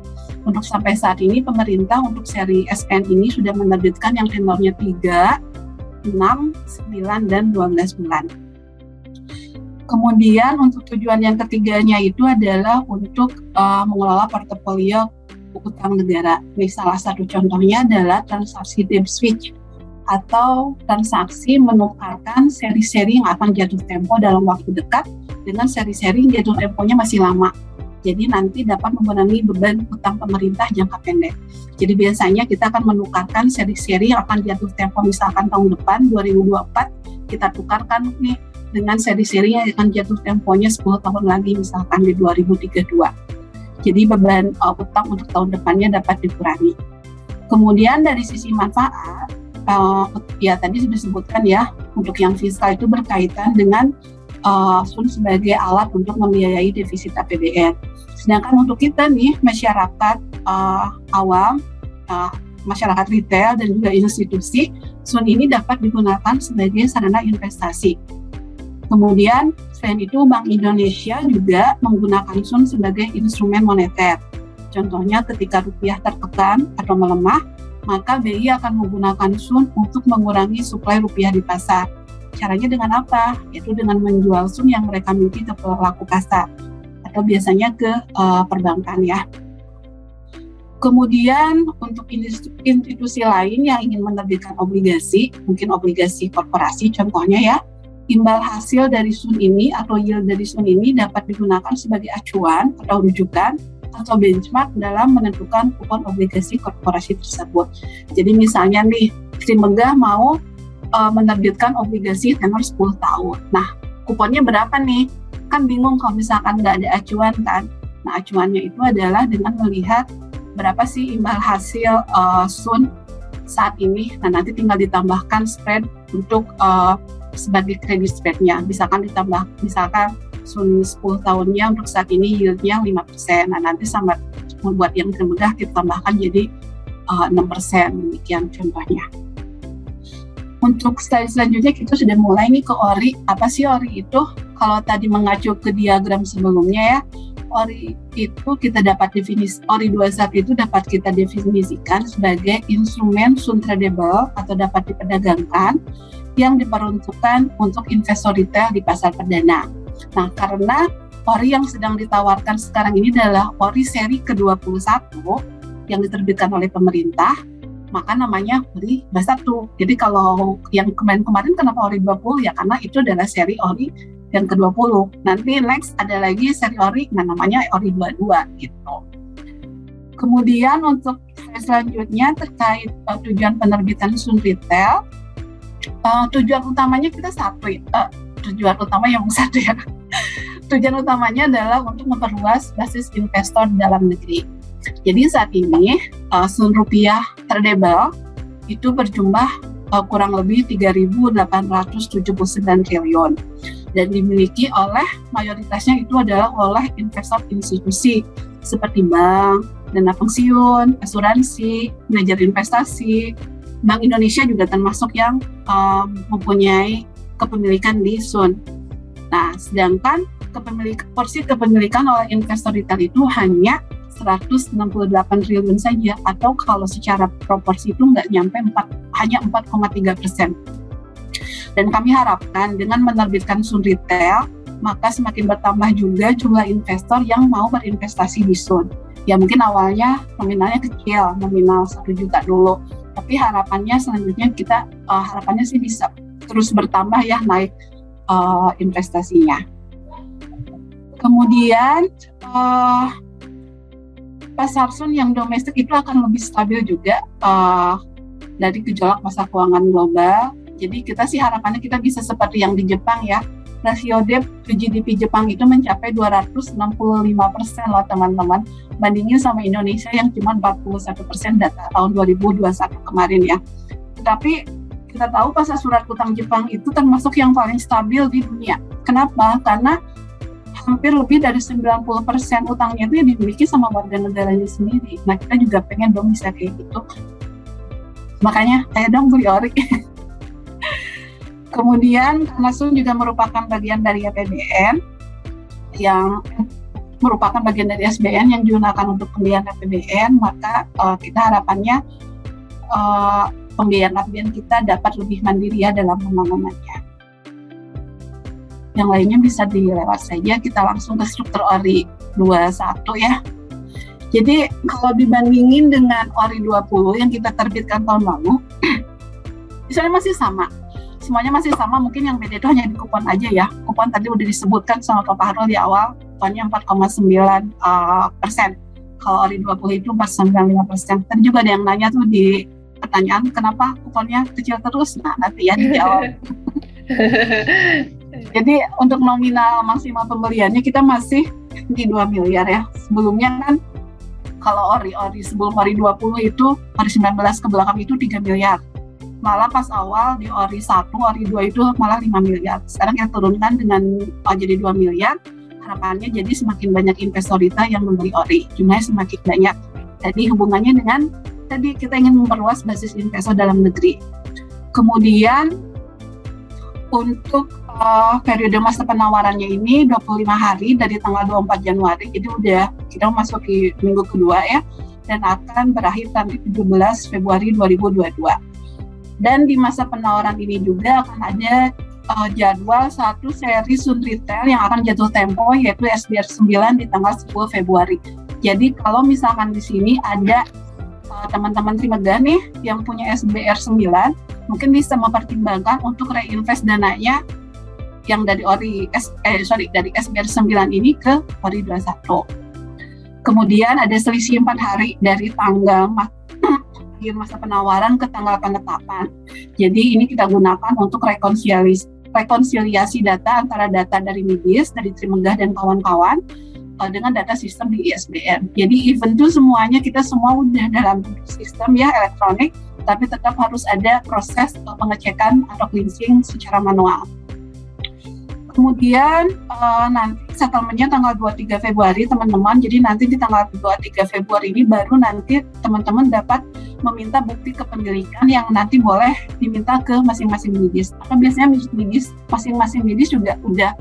Untuk sampai saat ini pemerintah untuk seri SN ini sudah menerbitkan yang tenornya 3, 6, 9, dan 12 bulan. Kemudian untuk tujuan yang ketiganya itu adalah untuk mengelola portofolio utang negara. Ini salah satu contohnya adalah transaksi debt switch atau transaksi menukarkan seri-seri yang akan jatuh tempo dalam waktu dekat dengan seri-seri yang jatuh temponya masih lama. Jadi nanti dapat mengurangi beban utang pemerintah jangka pendek. Jadi biasanya kita akan menukarkan seri-seri yang akan jatuh tempo misalkan tahun depan 2024, kita tukarkan nih dengan seri-seri yang akan jatuh temponya 10 tahun lagi misalkan di 2032. Jadi beban utang untuk tahun depannya dapat dikurangi. Kemudian dari sisi manfaat, ya tadi sudah disebutkan ya, untuk yang fiskal itu berkaitan dengan Sun sebagai alat untuk membiayai defisit APBN. Sedangkan untuk kita nih, masyarakat awam, masyarakat retail dan juga institusi, Sun ini dapat digunakan sebagai sarana investasi. Kemudian selain itu Bank Indonesia juga menggunakan Sun sebagai instrumen moneter. Contohnya ketika rupiah tertekan atau melemah, maka BI akan menggunakan Sun untuk mengurangi suplai rupiah di pasar. Caranya dengan apa? Yaitu dengan menjual Sun yang mereka miliki ke pelaku pasar atau biasanya ke perbankan ya. Kemudian untuk institusi lain yang ingin menerbitkan obligasi, mungkin obligasi korporasi contohnya ya, imbal hasil dari Sun ini atau yield dari Sun ini dapat digunakan sebagai acuan atau rujukan atau benchmark dalam menentukan kupon obligasi korporasi tersebut. Jadi misalnya nih, Trimegah mau menerbitkan obligasi tenor 10 tahun. Nah, kuponnya berapa nih? Kan bingung kalau misalkan nggak ada acuan kan. Nah, acuannya itu adalah dengan melihat berapa sih imbal hasil Sun saat ini. Nah, nanti tinggal ditambahkan spread untuk sebagai kredit spread-nya. Misalkan Sun 10 tahunnya untuk saat ini yieldnya 5%. Nah, nanti sama membuat yang termudah kita tambahkan jadi 6%. Demikian contohnya. Untuk slide selanjutnya kita sudah mulai nih ke ORI. Apa sih ORI itu? Kalau tadi mengacu ke diagram sebelumnya ya, ORI itu kita dapat definisi, ORI 21 itu dapat kita definisikan sebagai instrumen soon tradable atau dapat diperdagangkan yang diperuntukkan untuk investor retail di pasar perdana. Nah, karena ORI yang sedang ditawarkan sekarang ini adalah ORI seri ke-21 yang diterbitkan oleh pemerintah, maka namanya ORI 21. Jadi kalau yang kemarin kenapa ORI 20? Ya karena itu adalah seri ORI yang ke-20. Nanti next ada lagi seri ORI, nah namanya ORI 22 gitu. Kemudian untuk selanjutnya terkait tujuan penerbitan Sun Retail, tujuan utamanya kita tujuan utama yang satu ya. Tujuan utamanya adalah untuk memperluas basis investor di dalam negeri. Jadi saat ini Sun Rupiah tradable itu berjumlah kurang lebih 3.879 triliun. Dan dimiliki oleh mayoritasnya itu adalah oleh investor institusi seperti bank, dana pensiun, asuransi, manajer investasi. Bank Indonesia juga termasuk yang mempunyai kepemilikan di Sun. Nah, sedangkan porsi kepemilikan oleh investor retail itu hanya 168 triliun saja, atau kalau secara proporsi itu nggak nyampe hanya 4,3%. Dan kami harapkan dengan menerbitkan Sun Retail, maka semakin bertambah juga jumlah investor yang mau berinvestasi di Sun. Ya mungkin awalnya nominalnya kecil, nominal 1 juta dulu. Tapi harapannya selanjutnya kita, harapannya sih bisa terus bertambah ya naik investasinya. Kemudian pasar Sun yang domestik itu akan lebih stabil juga dari gejolak pasar keuangan global. Jadi kita sih harapannya kita bisa seperti yang di Jepang ya. Rasio debt to GDP Jepang itu mencapai 265% loh teman-teman. Bandingin sama Indonesia yang cuma 41% data tahun 2021 kemarin ya. Tetapi kita tahu pasar surat utang Jepang itu termasuk yang paling stabil di dunia. Kenapa? Karena hampir lebih dari 90% utangnya itu dimiliki sama warga negaranya sendiri. Nah kita juga pengen dong bisa kayak gitu. Makanya ayo dong beli ORI. Kemudian karena Sun juga merupakan bagian dari APBN yang merupakan bagian dari SBN yang digunakan untuk pembiayaan APBN, maka kita harapannya pembiayaan APBN kita dapat lebih mandiri ya dalam pembangunannya. Yang lainnya bisa dilewat saja, kita langsung ke struktur ORI 21 ya. Jadi kalau dibandingin dengan ORI 20 yang kita terbitkan tahun lalu, misalnya masih sama. Semuanya masih sama, mungkin yang beda itu hanya di kupon aja ya. Kupon tadi udah disebutkan sama Pak Fahrul di awal, kuponnya 4,9%. Kalau ORI 20 itu 4,95%. Tadi juga ada yang nanya tuh di pertanyaan, kenapa kuponnya kecil terus? Nah, nanti ya dijawab. Jadi untuk nominal maksimal pembeliannya kita masih di 2 miliar ya. Sebelumnya kan kalau ORI sebelum ORI 20 itu, ORI 19 ke belakang itu 3 miliar. Malah pas awal di ORI 1, ORI 2 itu malah 5 miliar. Sekarang kita turunkan dengan jadi 2 miliar, harapannya jadi semakin banyak investor retail yang membeli ORI, jumlahnya semakin banyak. Jadi hubungannya dengan tadi kita ingin memperluas basis investor dalam negeri. Kemudian untuk periode masa penawarannya ini 25 hari dari tanggal 24 Januari, jadi udah kita masuk di minggu kedua ya, dan akan berakhir nanti 17 Februari 2022. Dan di masa penawaran ini juga akan ada jadwal satu seri Sun Retail yang akan jatuh tempo, yaitu SBR 9 di tanggal 10 Februari. Jadi kalau misalkan di sini ada teman-teman Trimegah nih yang punya SBR 9, mungkin bisa mempertimbangkan untuk reinvest dananya yang dari dari SBR 9 ini ke ORI 21. Kemudian ada selisih 4 hari dari tanggal masa penawaran ke tanggal penetapan. Jadi ini kita gunakan untuk rekonsiliasi data antara data dari MIDIS, dari Trimegah dan kawan-kawan dengan data sistem di ISBN. Jadi event itu semuanya kita semua udah dalam sistem ya elektronik, tapi tetap harus ada proses pengecekan atau cleansing secara manual. Kemudian nanti settlement-nya tanggal 23 Februari teman-teman, jadi nanti di tanggal 23 Februari ini baru nanti teman-teman dapat meminta bukti kepemilikan yang nanti boleh diminta ke masing-masing MIDIS. Atau biasanya MIDIS, masing-masing MIDIS juga udah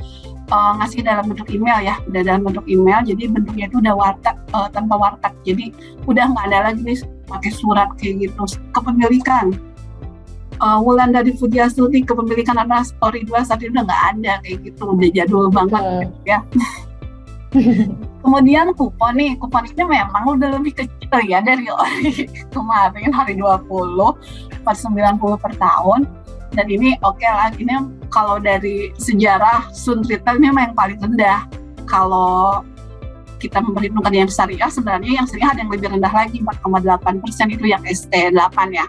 ngasih dalam bentuk email ya, udah dalam bentuk email, jadi bentuknya itu udah warteg, tanpa warteg, jadi udah nggak ada lagi nih pakai surat kayak gitu. Kepemilikan Wulandari Pujiastuti, kepemilikan atas Ori 21 udah nggak ada kayak gitu, udah jadul banget ya. Kemudian kupon nih, kupon ini memang udah lebih kecil ya dari Ori kemarin hari 20 per 90 per tahun. Dan ini oke lah, ini kalau dari sejarah Sun Retail ini memang yang paling rendah. Kalau kita memperhitungkan yang syariah, sebenarnya yang syariah ada yang lebih rendah lagi, 4,8% itu yang ST8 ya.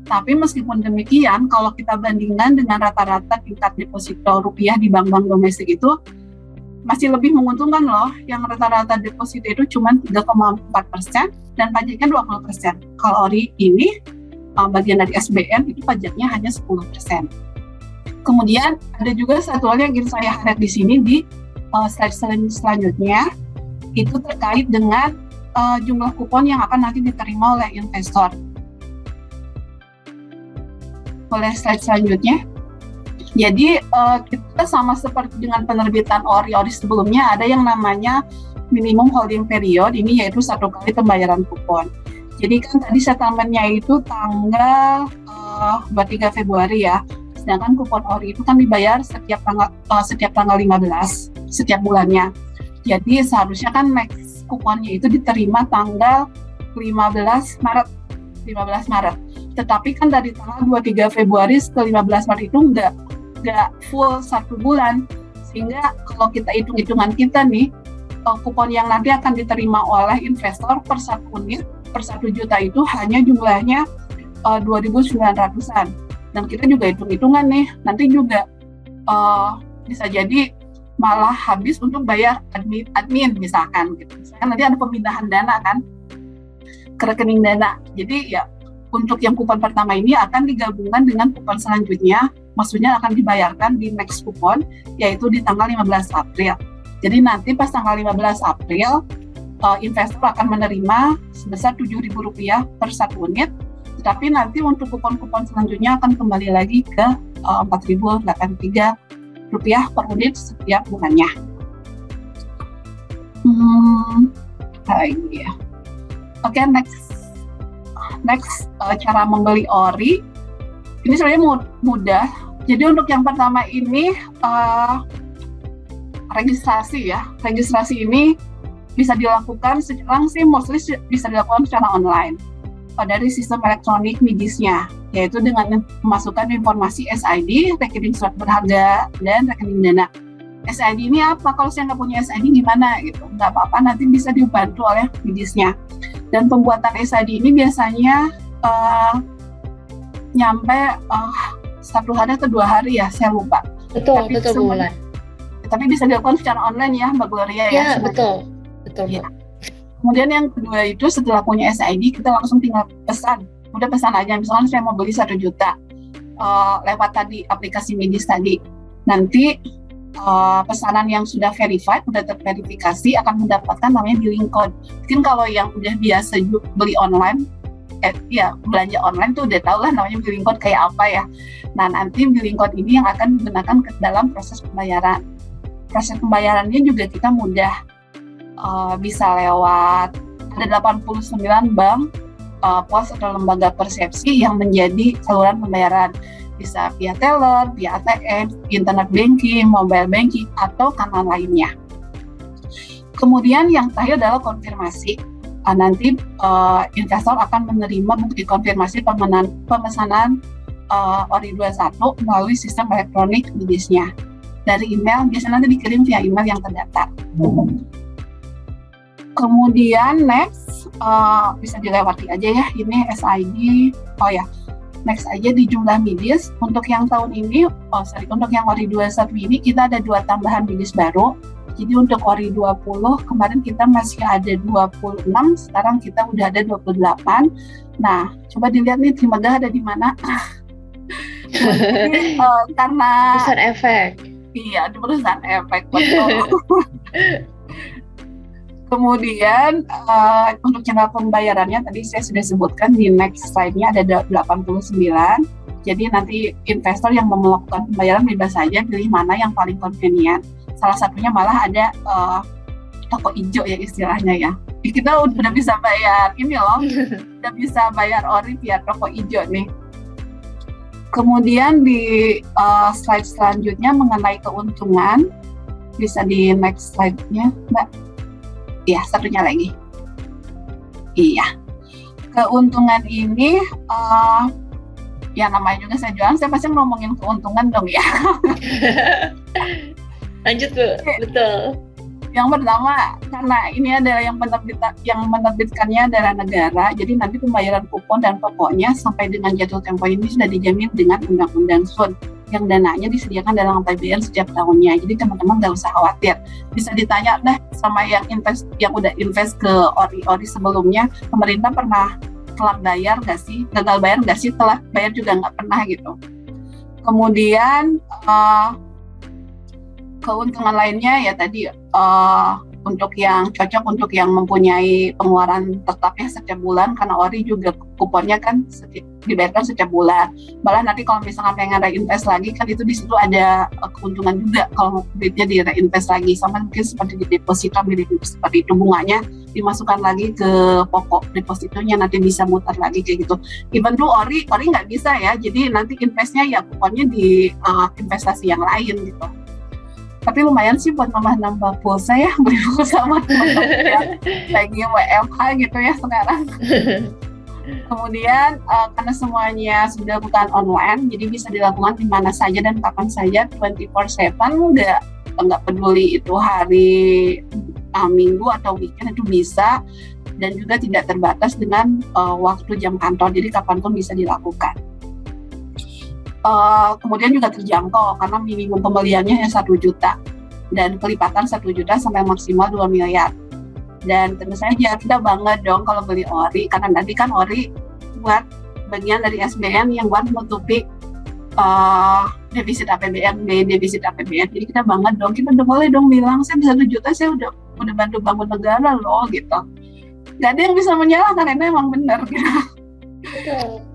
Tapi meskipun demikian, kalau kita bandingkan dengan rata-rata tingkat deposito rupiah di bank-bank domestik itu masih lebih menguntungkan loh. Yang rata-rata deposito itu cuma 3,4% dan pajaknya 20%. Kalau Ori ini bagian dari SBN itu pajaknya hanya 10%. Kemudian ada juga satu hal yang ingin saya highlight di sini di slide selanjutnya, itu terkait dengan jumlah kupon yang akan nanti diterima oleh investor. Boleh slide selanjutnya. Jadi kita sama seperti dengan penerbitan Ori sebelumnya, ada yang namanya minimum holding period, ini yaitu 1 kali pembayaran kupon. Jadi kan tadi settlement-nya itu tanggal 23 Februari ya, sedangkan kupon Ori itu kan dibayar setiap tanggal 15 setiap bulannya. Jadi seharusnya kan next kuponnya itu diterima tanggal 15 Maret. Tetapi kan dari tanggal 23 Februari ke 15 Maret itu nggak full 1 bulan, sehingga kalau kita hitung-hitungan kita nih, kupon yang nanti akan diterima oleh investor per 1 unit per 1 juta itu hanya jumlahnya 2.900-an. Dan kita juga hitung-hitungan nih, nanti juga bisa jadi malah habis untuk bayar admin misalkan gitu. Misalkan nanti ada pemindahan dana kan ke rekening dana. Jadi ya untuk yang kupon pertama ini akan digabungkan dengan kupon selanjutnya, maksudnya akan dibayarkan di next kupon, yaitu di tanggal 15 April. Jadi nanti pas tanggal 15 April, investor akan menerima sebesar Rp7.000 per 1 unit, tetapi nanti untuk kupon-kupon selanjutnya akan kembali lagi ke Rp4.083 per unit setiap bulannya. Ya. Oke, next cara membeli Ori ini sebenarnya mudah. Jadi untuk yang pertama ini registrasi ya. Registrasi ini bisa dilakukan sekarang sih mostly bisa dilakukan secara online dari sistem elektronik MIDIS-nya, yaitu dengan memasukkan informasi SID, rekening surat berharga, dan rekening dana. SID ini apa? Kalau saya nggak punya SID gimana gitu? Nggak apa-apa, nanti bisa dibantu oleh MIDIS-nya. Dan pembuatan SID ini biasanya nyampe 1 hari atau 2 hari ya, saya lupa. Betul bulan. Tapi bisa dilakukan secara online ya, Mbak Gloria ya. Ya, betul. Ya. Kemudian yang kedua itu setelah punya SID, kita langsung tinggal pesan. Udah pesan aja, misalnya saya mau beli 1 juta lewat tadi aplikasi MIDIS tadi. Nanti pesanan yang sudah verified, sudah terverifikasi akan mendapatkan namanya billing code. Mungkin kalau yang udah biasa beli online, ya belanja online tuh udah tau lah namanya billing code kayak apa ya. Nah nanti billing code ini yang akan digunakan ke dalam proses pembayaran. Proses pembayarannya juga kita mudah, bisa lewat ada 89 bank, pos atau lembaga persepsi yang menjadi saluran pembayaran. Bisa via teller, via ATM, internet banking, mobile banking, atau kanal lainnya. Kemudian yang terakhir adalah konfirmasi. Nanti investor akan menerima bukti konfirmasi pemesanan Ori 21 melalui sistem elektronik MIDIS-nya. Dari email, biasanya nanti dikirim via email yang terdaftar. Kemudian next, bisa dilewati aja ya, ini SID, next aja di jumlah MIDIS. Untuk yang tahun ini, untuk yang Ori 21 ini kita ada 2 tambahan MIDIS baru. Jadi untuk Ori 20 kemarin kita masih ada 26, sekarang kita udah ada 28. Nah, coba dilihat nih Trimegah ada di mana. Karena perusahaan efek. Iya, di perusahaan efek, betul. Kemudian untuk channel pembayarannya tadi saya sudah sebutkan di next slide-nya ada 89. Jadi nanti investor yang mau melakukan pembayaran bebas saja pilih mana yang paling convenient. salah satunya malah ada toko hijau ya istilahnya ya. Kita udah bisa bayar ini loh, udah bisa bayar ori via toko hijau nih. Kemudian di slide selanjutnya mengenai keuntungan, bisa di next slide-nya, Mbak. Iya, satunya lagi. Iya, keuntungan ini, ya namanya juga saya jualan, saya pasti ngomongin keuntungan dong ya. Lanjut Bu, betul. Yang pertama, karena ini adalah yang menerbitkannya adalah negara, jadi nanti pembayaran kupon dan pokoknya sampai dengan jatuh tempo ini sudah dijamin dengan Undang-Undang SUN, yang dananya disediakan dalam APBN setiap tahunnya. Jadi teman-teman nggak usah khawatir. Bisa ditanya deh sama yang udah invest ke ori sebelumnya, pemerintah pernah telat bayar nggak sih? Gagal bayar nggak sih? Telat bayar juga nggak pernah gitu. Kemudian keuntungan lainnya ya tadi untuk yang cocok untuk yang mempunyai pengeluaran tetapnya setiap bulan, karena ori juga kuponnya kan dibayarkan setiap bulan. Malah nanti kalau misalkan pengen reinvest lagi kan itu di situ ada keuntungan juga kalau duitnya di reinvest lagi, sama mungkin seperti di deposito mirip seperti itu, bunganya dimasukkan lagi ke pokok depositonya, nanti bisa muter lagi kayak gitu. Even tuh ori nggak bisa ya, jadi nanti investnya ya kuponnya di investasi yang lain gitu. Tapi lumayan sih buat nambah pulsa ya, beli pulsa buat teman-teman yang lagi WFH gitu ya sekarang. Kemudian karena semuanya sudah bukan online, jadi bisa dilakukan di mana saja dan kapan saja, 24/7, nggak peduli itu hari minggu atau weekend itu bisa, dan juga tidak terbatas dengan waktu jam kantor, jadi kapanpun bisa dilakukan. Kemudian juga terjangkau karena minimum pembeliannya hanya 1 juta dan kelipatan 1 juta sampai maksimal 2 miliar. Dan tentu saja kita bangga dong kalau beli ori, karena nanti kan ori buat bagian dari SBN yang buat menutupi defisit APBN. Jadi kita bangga dong, kita udah boleh dong bilang saya bisa 1 juta, saya udah bantu bangun negara loh gitu. Gak ada yang bisa menyalahkan, karena emang benar gitu.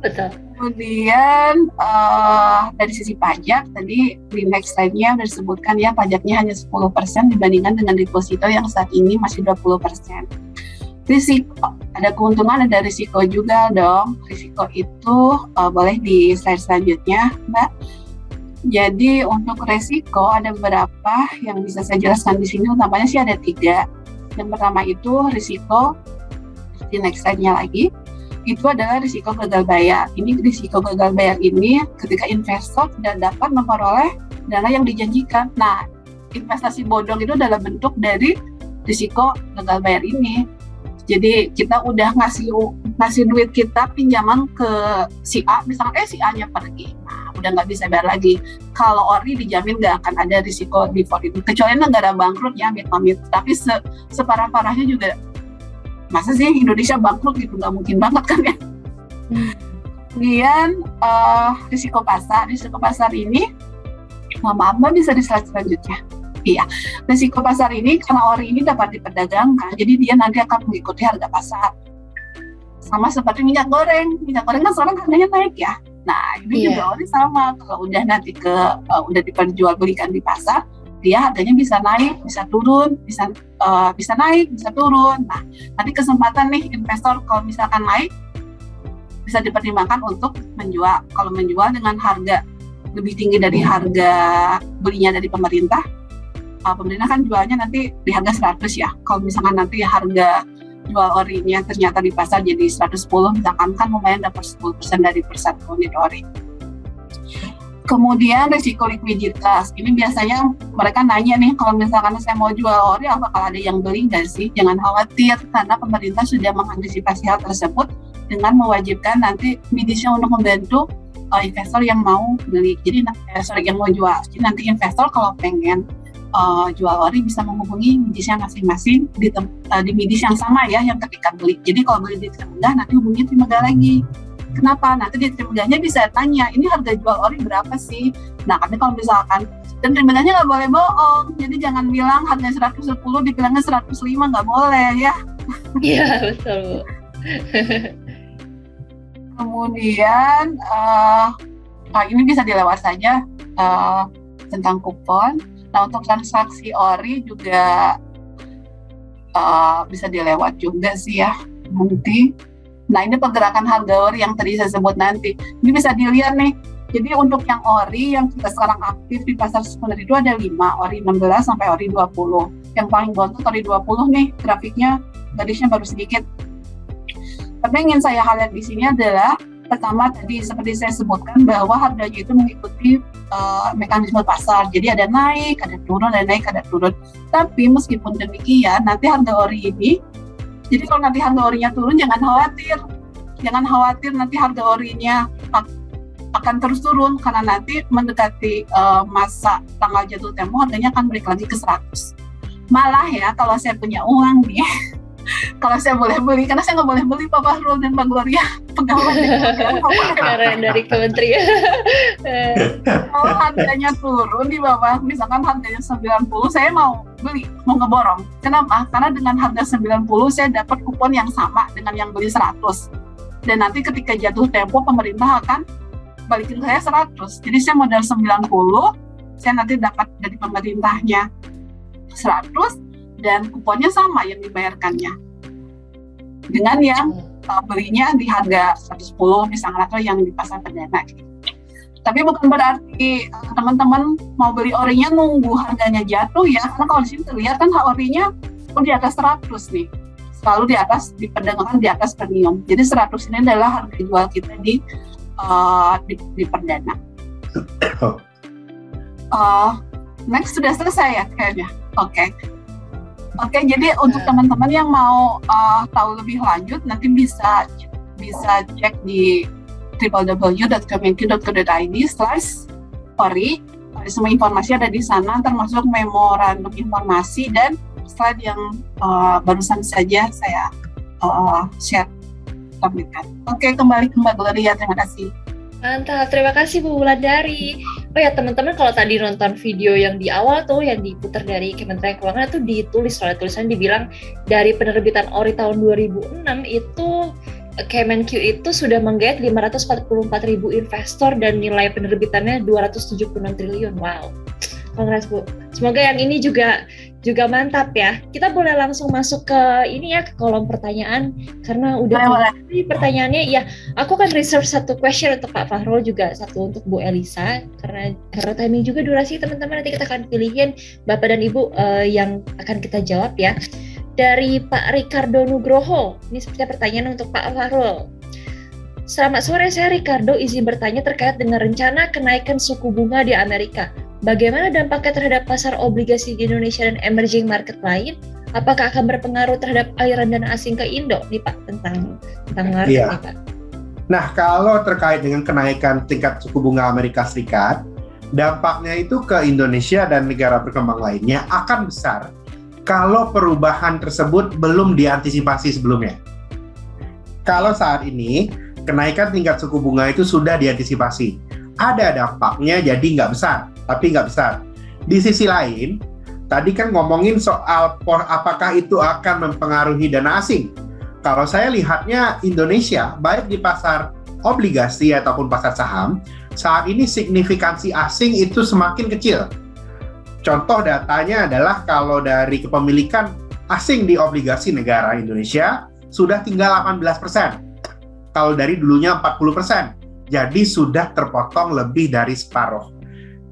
Betul. Kemudian dari sisi pajak, tadi di next slide-nya sudah disebutkan ya, pajaknya hanya 10% dibandingkan dengan deposito yang saat ini masih 20%. Risiko, ada keuntungan, ada risiko juga dong. Risiko itu boleh di slide selanjutnya, Mbak. Jadi untuk risiko ada beberapa yang bisa saya jelaskan di sini, utamanya sih ada 3. Yang pertama itu risiko, di next slide-nya lagi, itu adalah risiko gagal bayar. Ini risiko gagal bayar ini ketika investor tidak dapat memperoleh dana yang dijanjikan. Nah, investasi bodong itu adalah bentuk dari risiko gagal bayar ini. Jadi kita udah ngasih duit kita pinjaman ke si A, misalnya si A-nya pergi, nah udah nggak bisa bayar lagi. Kalau ori dijamin nggak akan ada risiko default itu, kecuali negara bangkrut ya, amit-amit. Tapi separah-parahnya juga, masa sih Indonesia bangkrut gitu, nggak mungkin banget kan ya. Kemudian risiko pasar ini, maaf Mbak, bisa di slide selanjutnya. Iya, risiko pasar ini karena ori ini dapat diperdagangkan, jadi dia nanti akan mengikuti harga pasar. Sama seperti minyak goreng kan sekarang harganya naik ya. Nah ini juga ori sama, kalau udah nanti udah diperjualbelikan di pasar, dia harganya bisa naik, bisa turun, bisa naik, bisa turun. Nah, nanti kesempatan nih investor kalau misalkan naik bisa dipertimbangkan untuk menjual. Kalau menjual dengan harga lebih tinggi dari harga belinya dari pemerintah, pemerintah kan jualnya nanti di harga 100 ya. Kalau misalkan nanti harga jual orinya ternyata di pasar jadi 110, misalkan kan lumayan dapat 10% dari per 1 unit ori. Kemudian risiko likuiditas, ini biasanya mereka nanya nih, kalau misalkan saya mau jual ori, apakah ada yang beli nggak sih? Jangan khawatir, karena pemerintah sudah mengantisipasi hal tersebut dengan mewajibkan nanti midisnya untuk membantu investor yang mau beli. Jadi yang mau jual. Jadi nanti investor kalau pengen jual ori bisa menghubungi midisnya masing-masing di midis yang sama ya, yang ketika beli. Jadi kalau beli di Trimegah, nanti hubungi Trimegah lagi. Kenapa? Nanti di Trimegahnya bisa tanya, ini harga jual ori berapa sih? Nah, tapi kalau misalkan, dan Trimegahnya nggak boleh bohong, jadi jangan bilang harganya 110, dibilangnya 105, nggak boleh ya. Iya, betul. Kemudian, ini bisa dilewat saja tentang kupon. Nah, untuk transaksi ori juga bisa dilewat juga sih ya nanti. Nah, ini pergerakan harga ori yang tadi saya sebut nanti. Ini bisa dilihat nih. Jadi untuk yang ori yang kita sekarang aktif di pasar sekunder itu ada 5, ori 16 sampai ori 20. Yang paling bawah itu ori 20 nih, grafiknya garisnya baru sedikit. Tapi yang ingin saya highlight di sini adalah pertama tadi seperti saya sebutkan bahwa harganya itu mengikuti mekanisme pasar. Jadi ada naik, ada turun, ada naik, ada turun. Tapi meskipun demikian, nanti harga ori ini, jadi kalau nanti harga orinya turun, jangan khawatir nanti harga orinya akan terus turun, karena nanti mendekati masa tanggal jatuh tempo harganya akan balik lagi ke 100. Malah ya, kalau saya punya uang nih, kalau saya boleh beli, karena saya nggak boleh beli Pak Fahrul dan Mbak Gloria, pegawai karena dari kementerian. Kalau harganya turun di bawah, misalkan harganya 90, saya mau beli, mau ngeborong. Kenapa? Karena dengan harga 90 saya dapat kupon yang sama dengan yang beli 100. Dan nanti ketika jatuh tempo pemerintah akan balikin saya 100. Jadi saya modal 90, saya nanti dapat dari pemerintahnya 100 dan kuponnya sama yang dibayarkannya dengan yang belinya di harga 110 misalnya, atau yang di pasar perdana. Tapi bukan berarti teman-teman mau beli orinya nunggu harganya jatuh ya, karena kalau di sini terlihat kan orinya di atas 100 nih, selalu di atas, diperdagangkan di atas premium. Jadi 100 ini adalah harga jual kita di perdana. Next sudah selesai ya kayaknya. Oke, jadi untuk teman-teman yang mau tahu lebih lanjut, nanti bisa cek di www.kemenq.go.id/ori. Semua informasi ada di sana, termasuk memorandum informasi dan slide yang barusan saja saya share. Oke, kembali ke Mbak Gloria, terima kasih. Mantap, terima kasih Bu Wulandari. Oh ya teman-teman, kalau tadi nonton video yang di awal tuh, yang diputar dari Kementerian Keuangan, itu ditulis oleh tulisan dibilang dari penerbitan ori tahun 2006 itu Kemenq itu sudah menggait 544.000 investor dan nilai penerbitannya 276 triliun. Wow, kongres Bu. Semoga yang ini juga mantap ya. Kita boleh langsung masuk ke ini ya, ke kolom pertanyaan, karena udah pertanyaannya ya. Aku kan reserve satu question untuk Pak Fahrul, juga satu untuk Bu Elisa, karena timing juga durasi teman-teman, nanti kita akan pilihin Bapak dan Ibu yang akan kita jawab ya. Dari Pak Ricardo Nugroho, ini seperti pertanyaan untuk Pak Fahrul. Selamat sore, saya Ricardo, izin bertanya terkait dengan rencana kenaikan suku bunga di Amerika. Bagaimana dampaknya terhadap pasar obligasi di Indonesia dan emerging market lain? Apakah akan berpengaruh terhadap aliran dana asing ke Indo nih Pak, tentang market nih Pak? Nah, kalau terkait dengan kenaikan tingkat suku bunga Amerika Serikat, dampaknya itu ke Indonesia dan negara berkembang lainnya akan besar kalau perubahan tersebut belum diantisipasi sebelumnya. Kalau saat ini kenaikan tingkat suku bunga itu sudah diantisipasi, ada dampaknya, jadi nggak besar, tapi nggak besar. Di sisi lain, tadi kan ngomongin soal apakah itu akan mempengaruhi dana asing. Kalau saya lihatnya Indonesia, baik di pasar obligasi ataupun pasar saham, saat ini signifikansi asing itu semakin kecil. Contoh datanya adalah kalau dari kepemilikan asing di obligasi negara Indonesia sudah tinggal 18%. Kalau dari dulunya 40%. Jadi sudah terpotong lebih dari separuh.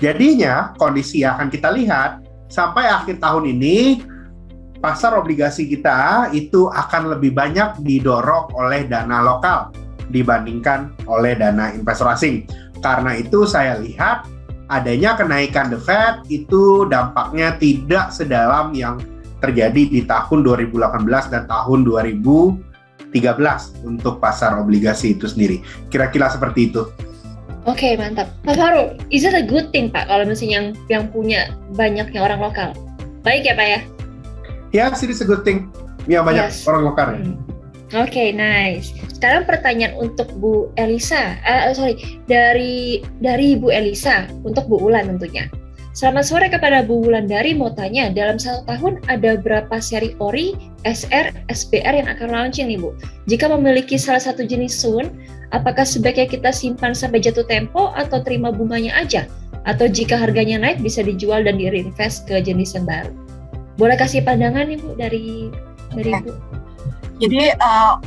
Jadinya kondisi akan kita lihat sampai akhir tahun ini pasar obligasi kita itu akan lebih banyak didorong oleh dana lokal dibandingkan oleh dana investor asing. Karena itu saya lihat adanya kenaikan The Fed itu dampaknya tidak sedalam yang terjadi di tahun 2018 dan tahun 2013 untuk pasar obligasi itu sendiri. Kira-kira seperti itu. Oke, mantap. Pak Fahrul, is it a good thing Pak kalau misalnya yang punya banyaknya orang lokal? Baik ya Pak ya? Ya, it is a good thing yang banyak orang lokal ya. Oke, nice. Sekarang pertanyaan untuk Bu Elisa. Dari Bu Elisa untuk Bu Wulan tentunya. Selamat sore kepada Bu Wulandari, mau tanya, dalam 1 tahun ada berapa seri ori, SR, SBR yang akan launching nih Bu? Jika memiliki salah satu jenis SUN, apakah sebaiknya kita simpan sampai jatuh tempo atau terima bunganya aja? Atau jika harganya naik bisa dijual dan di-reinvest ke jenis yang baru. Boleh kasih pandangan Ibu dari Ibu? Jadi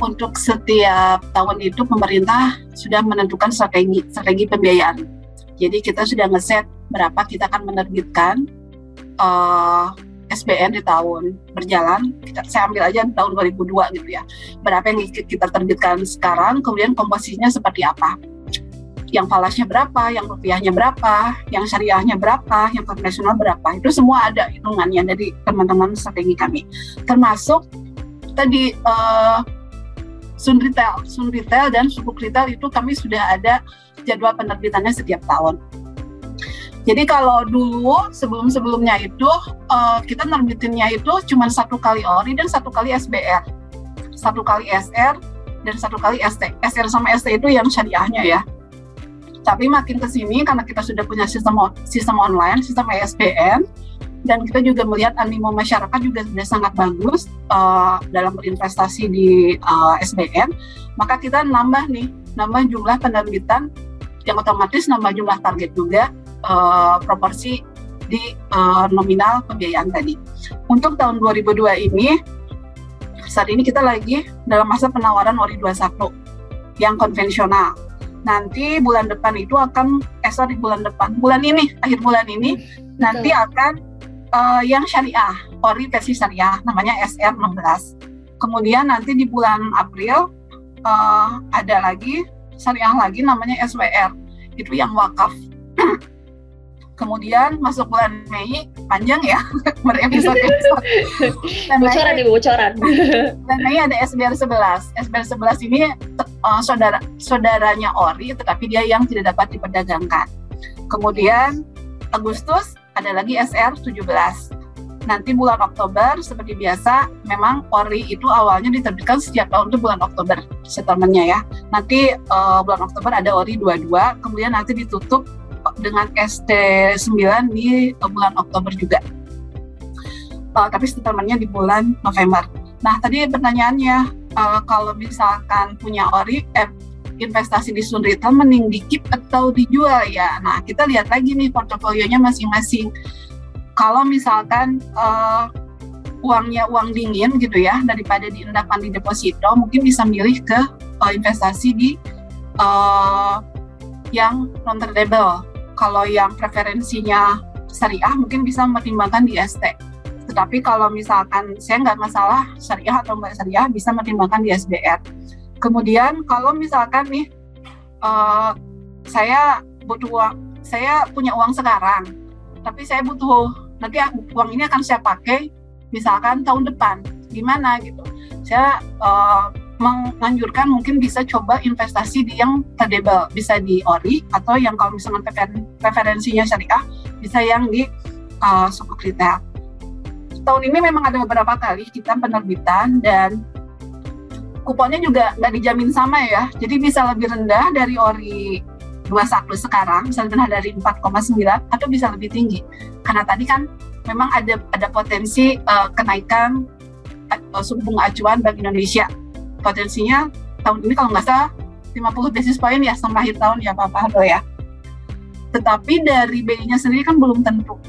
untuk setiap tahun itu pemerintah sudah menentukan strategi pembiayaan. Jadi kita sudah ngeset berapa kita akan menerbitkan SBN di tahun berjalan. Saya ambil aja tahun 2002 gitu ya. Berapa yang kita terbitkan sekarang, kemudian komposisinya seperti apa. Yang falasnya berapa, yang rupiahnya berapa, yang syariahnya berapa, yang konvensional berapa. Itu semua ada hitungannya dari teman-teman strategi kami. Termasuk tadi Sun Retail dan Sukuk Retail itu kami sudah ada jadwal penerbitannya setiap tahun. Jadi kalau dulu sebelumnya itu kita nerbitinnya itu cuma 1 kali ORI dan 1 kali SBR, 1 kali SR dan 1 kali ST. SR sama ST itu yang syariahnya ya. Tapi makin ke sini karena kita sudah punya sistem online, sistem ESPN, dan kita juga melihat animo masyarakat juga sudah sangat bagus dalam berinvestasi di SBN, maka kita nambah jumlah penerbitan yang otomatis nambah jumlah target juga. Proporsi di nominal pembiayaan tadi. Untuk tahun 2002 ini, saat ini kita lagi dalam masa penawaran ORI 21 yang konvensional. Nanti bulan depan itu akan, di bulan depan, akhir bulan ini, nanti akan yang syariah, ORI versi syariah, namanya SR16. Kemudian nanti di bulan April ada lagi syariah lagi namanya SWR, itu yang wakaf. Kemudian masuk bulan Mei, panjang ya, berepisode. Bocoran. Bulan Mei ada SBR 11. SBR 11 ini saudaranya ORI, tetapi dia yang tidak dapat diperdagangkan. Kemudian Agustus ada lagi SR 17. Nanti bulan Oktober seperti biasa, memang ORI itu awalnya diterbitkan setiap tahun itu bulan Oktober settlement-nya ya. Nanti bulan Oktober ada ORI 22, kemudian nanti ditutup dengan ST9 di bulan Oktober juga. Tapi settlement-nya di bulan November. Nah, tadi pertanyaannya, kalau misalkan punya ORI, investasi di Sun Retail mending di-keep atau dijual ya. Nah, kita lihat lagi nih portofolionya masing-masing. Kalau misalkan uangnya uang dingin gitu ya, daripada diendapkan di deposito, mungkin bisa milih ke investasi di yang non-tradable. Kalau yang preferensinya syariah mungkin bisa mempertimbangkan di ST. Tetapi kalau misalkan saya nggak masalah syariah atau nggak syariah, bisa mempertimbangkan di SBR. Kemudian kalau misalkan nih saya butuh uang, saya punya uang sekarang, tapi saya butuh nanti uang ini akan saya pakai misalkan tahun depan, gimana gitu. Saya menganjurkan mungkin bisa coba investasi di yang tradable, bisa di ORI atau yang kalau misalnya preferensinya syariah bisa yang di Sukuk Retail. Tahun ini memang ada beberapa kali kita penerbitan dan kuponnya juga nggak dijamin sama ya, jadi bisa lebih rendah dari ORI 21 sekarang, bisa lebih rendah dari 4,9 atau bisa lebih tinggi karena tadi kan memang ada potensi kenaikan suku bunga acuan Bank Indonesia. Potensinya tahun ini kalau nggak salah 50 basis point ya sampai akhir tahun ya Pak Hardo ya. Tetapi dari BI-nya sendiri kan belum tentu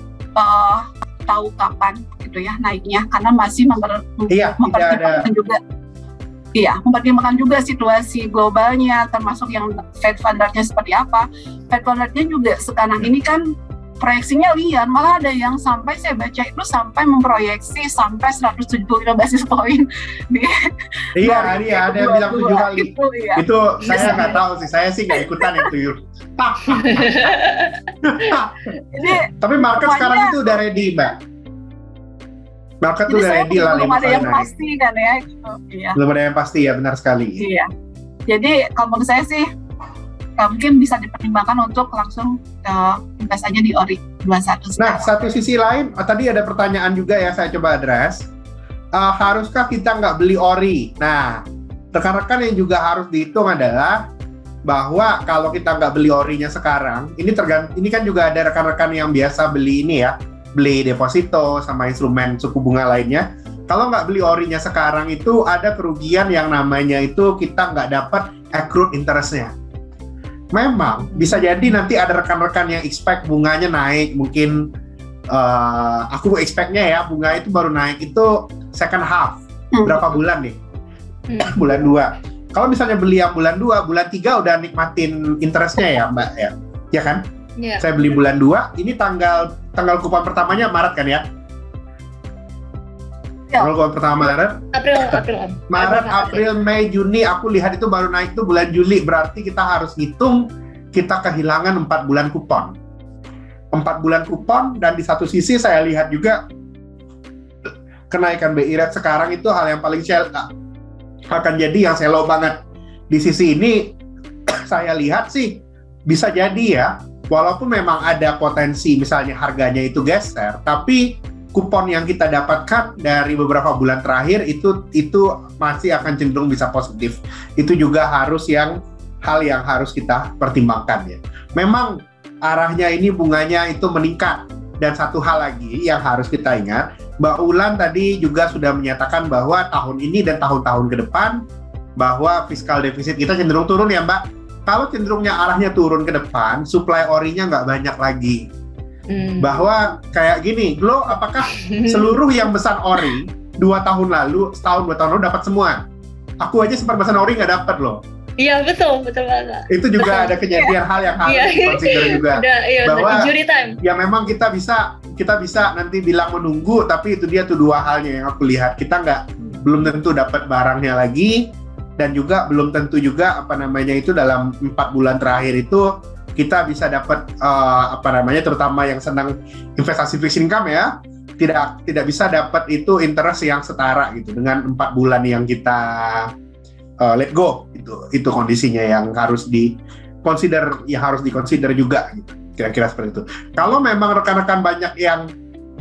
tahu kapan gitu ya naiknya karena masih mempertimbangkan juga situasi globalnya, termasuk yang Fed Fund-nya seperti apa. Fed Fund-nya juga sekarang ini kan proyeksinya liar, malah ada yang sampai saya baca itu sampai memproyeksi sampai 175 basis point di ada yang bilang 7 kali itu saya nggak tahu sih, saya sih nggak ikutan itu. Tapi market sekarang itu udah ready Mbak, market tuh udah ready lah. Belum ada yang pasti kan ya gitu. Iya. Belum ada yang pasti ya, benar sekali. Iya, jadi kalau menurut saya sih mungkin bisa dipertimbangkan untuk langsung invest aja di ORI 21. Nah, satu sisi lain, tadi ada pertanyaan juga ya, saya coba address. Haruskah kita nggak beli ORI? Nah, rekan-rekan yang juga harus dihitung adalah bahwa kalau kita nggak beli ORI-nya sekarang, ini kan juga ada rekan-rekan yang biasa beli ini ya, beli deposito sama instrumen suku bunga lainnya. Kalau nggak beli ORI-nya sekarang itu ada kerugian yang namanya itu kita nggak dapat accrued interest-nya. memang bisa jadi nanti ada rekan-rekan yang expect bunganya naik, mungkin aku expect-nya ya bunga itu baru naik itu second half. Berapa bulan nih? Bulan 2. Kalau misalnya beli yang bulan 2, bulan 3 udah nikmatin interest-nya ya Mbak ya? Ya kan? Yeah. Saya beli bulan 2, ini tanggal kupon pertamanya Maret kan ya? Tanggal kupon pertama Maret? Maret, April, Mei, Juni, aku lihat itu baru naik tuh bulan Juli, berarti kita harus ngitung kita kehilangan 4 bulan kupon. 4 bulan kupon, dan di satu sisi saya lihat juga kenaikan BI rate sekarang itu hal yang paling akan jadi yang selo banget. Di sisi ini saya lihat sih bisa jadi ya, walaupun memang ada potensi misalnya harganya itu geser, tapi kupon yang kita dapatkan dari beberapa bulan terakhir itu masih akan cenderung bisa positif. Itu juga hal yang harus kita pertimbangkan ya. Memang arahnya ini bunganya itu meningkat. Dan satu hal lagi yang harus kita ingat, Mbak Ulan tadi juga sudah menyatakan bahwa tahun ini dan tahun-tahun ke depan bahwa fiskal defisit kita cenderung turun ya Mbak. Kalau cenderungnya arahnya turun ke depan, supply ori-nya nggak banyak lagi. Bahwa kayak gini, Glo, apakah seluruh yang pesan ori 2 tahun lalu, setahun 2 tahun lalu dapat semua? Aku aja sempat pesan ori nggak dapat loh. Iya betul banget. Itu juga ada kejadian hal yang harus dikonsider juga. Bahwa ya memang kita bisa nanti bilang menunggu, tapi itu dia tuh 2 halnya yang aku lihat. Kita belum tentu dapat barangnya lagi, dan juga belum tentu juga itu dalam 4 bulan terakhir itu kita bisa dapat terutama yang senang investasi fixed income ya, tidak bisa dapat itu interest yang setara gitu dengan 4 bulan yang kita let go. Itu kondisinya yang harus dikonsider juga gitu. Kira-kira seperti itu. Kalau memang rekan-rekan banyak yang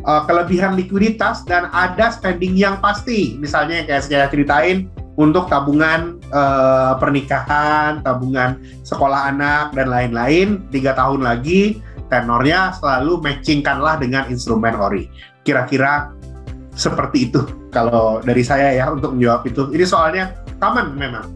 kelebihan likuiditas dan ada spending yang pasti, misalnya yang kayak saya ceritain untuk tabungan pernikahan, tabungan sekolah anak dan lain-lain, 3 tahun lagi tenornya selalu matchingkanlah dengan instrumen ori. Kira-kira seperti itu kalau dari saya ya untuk menjawab itu. Ini soalnya common memang.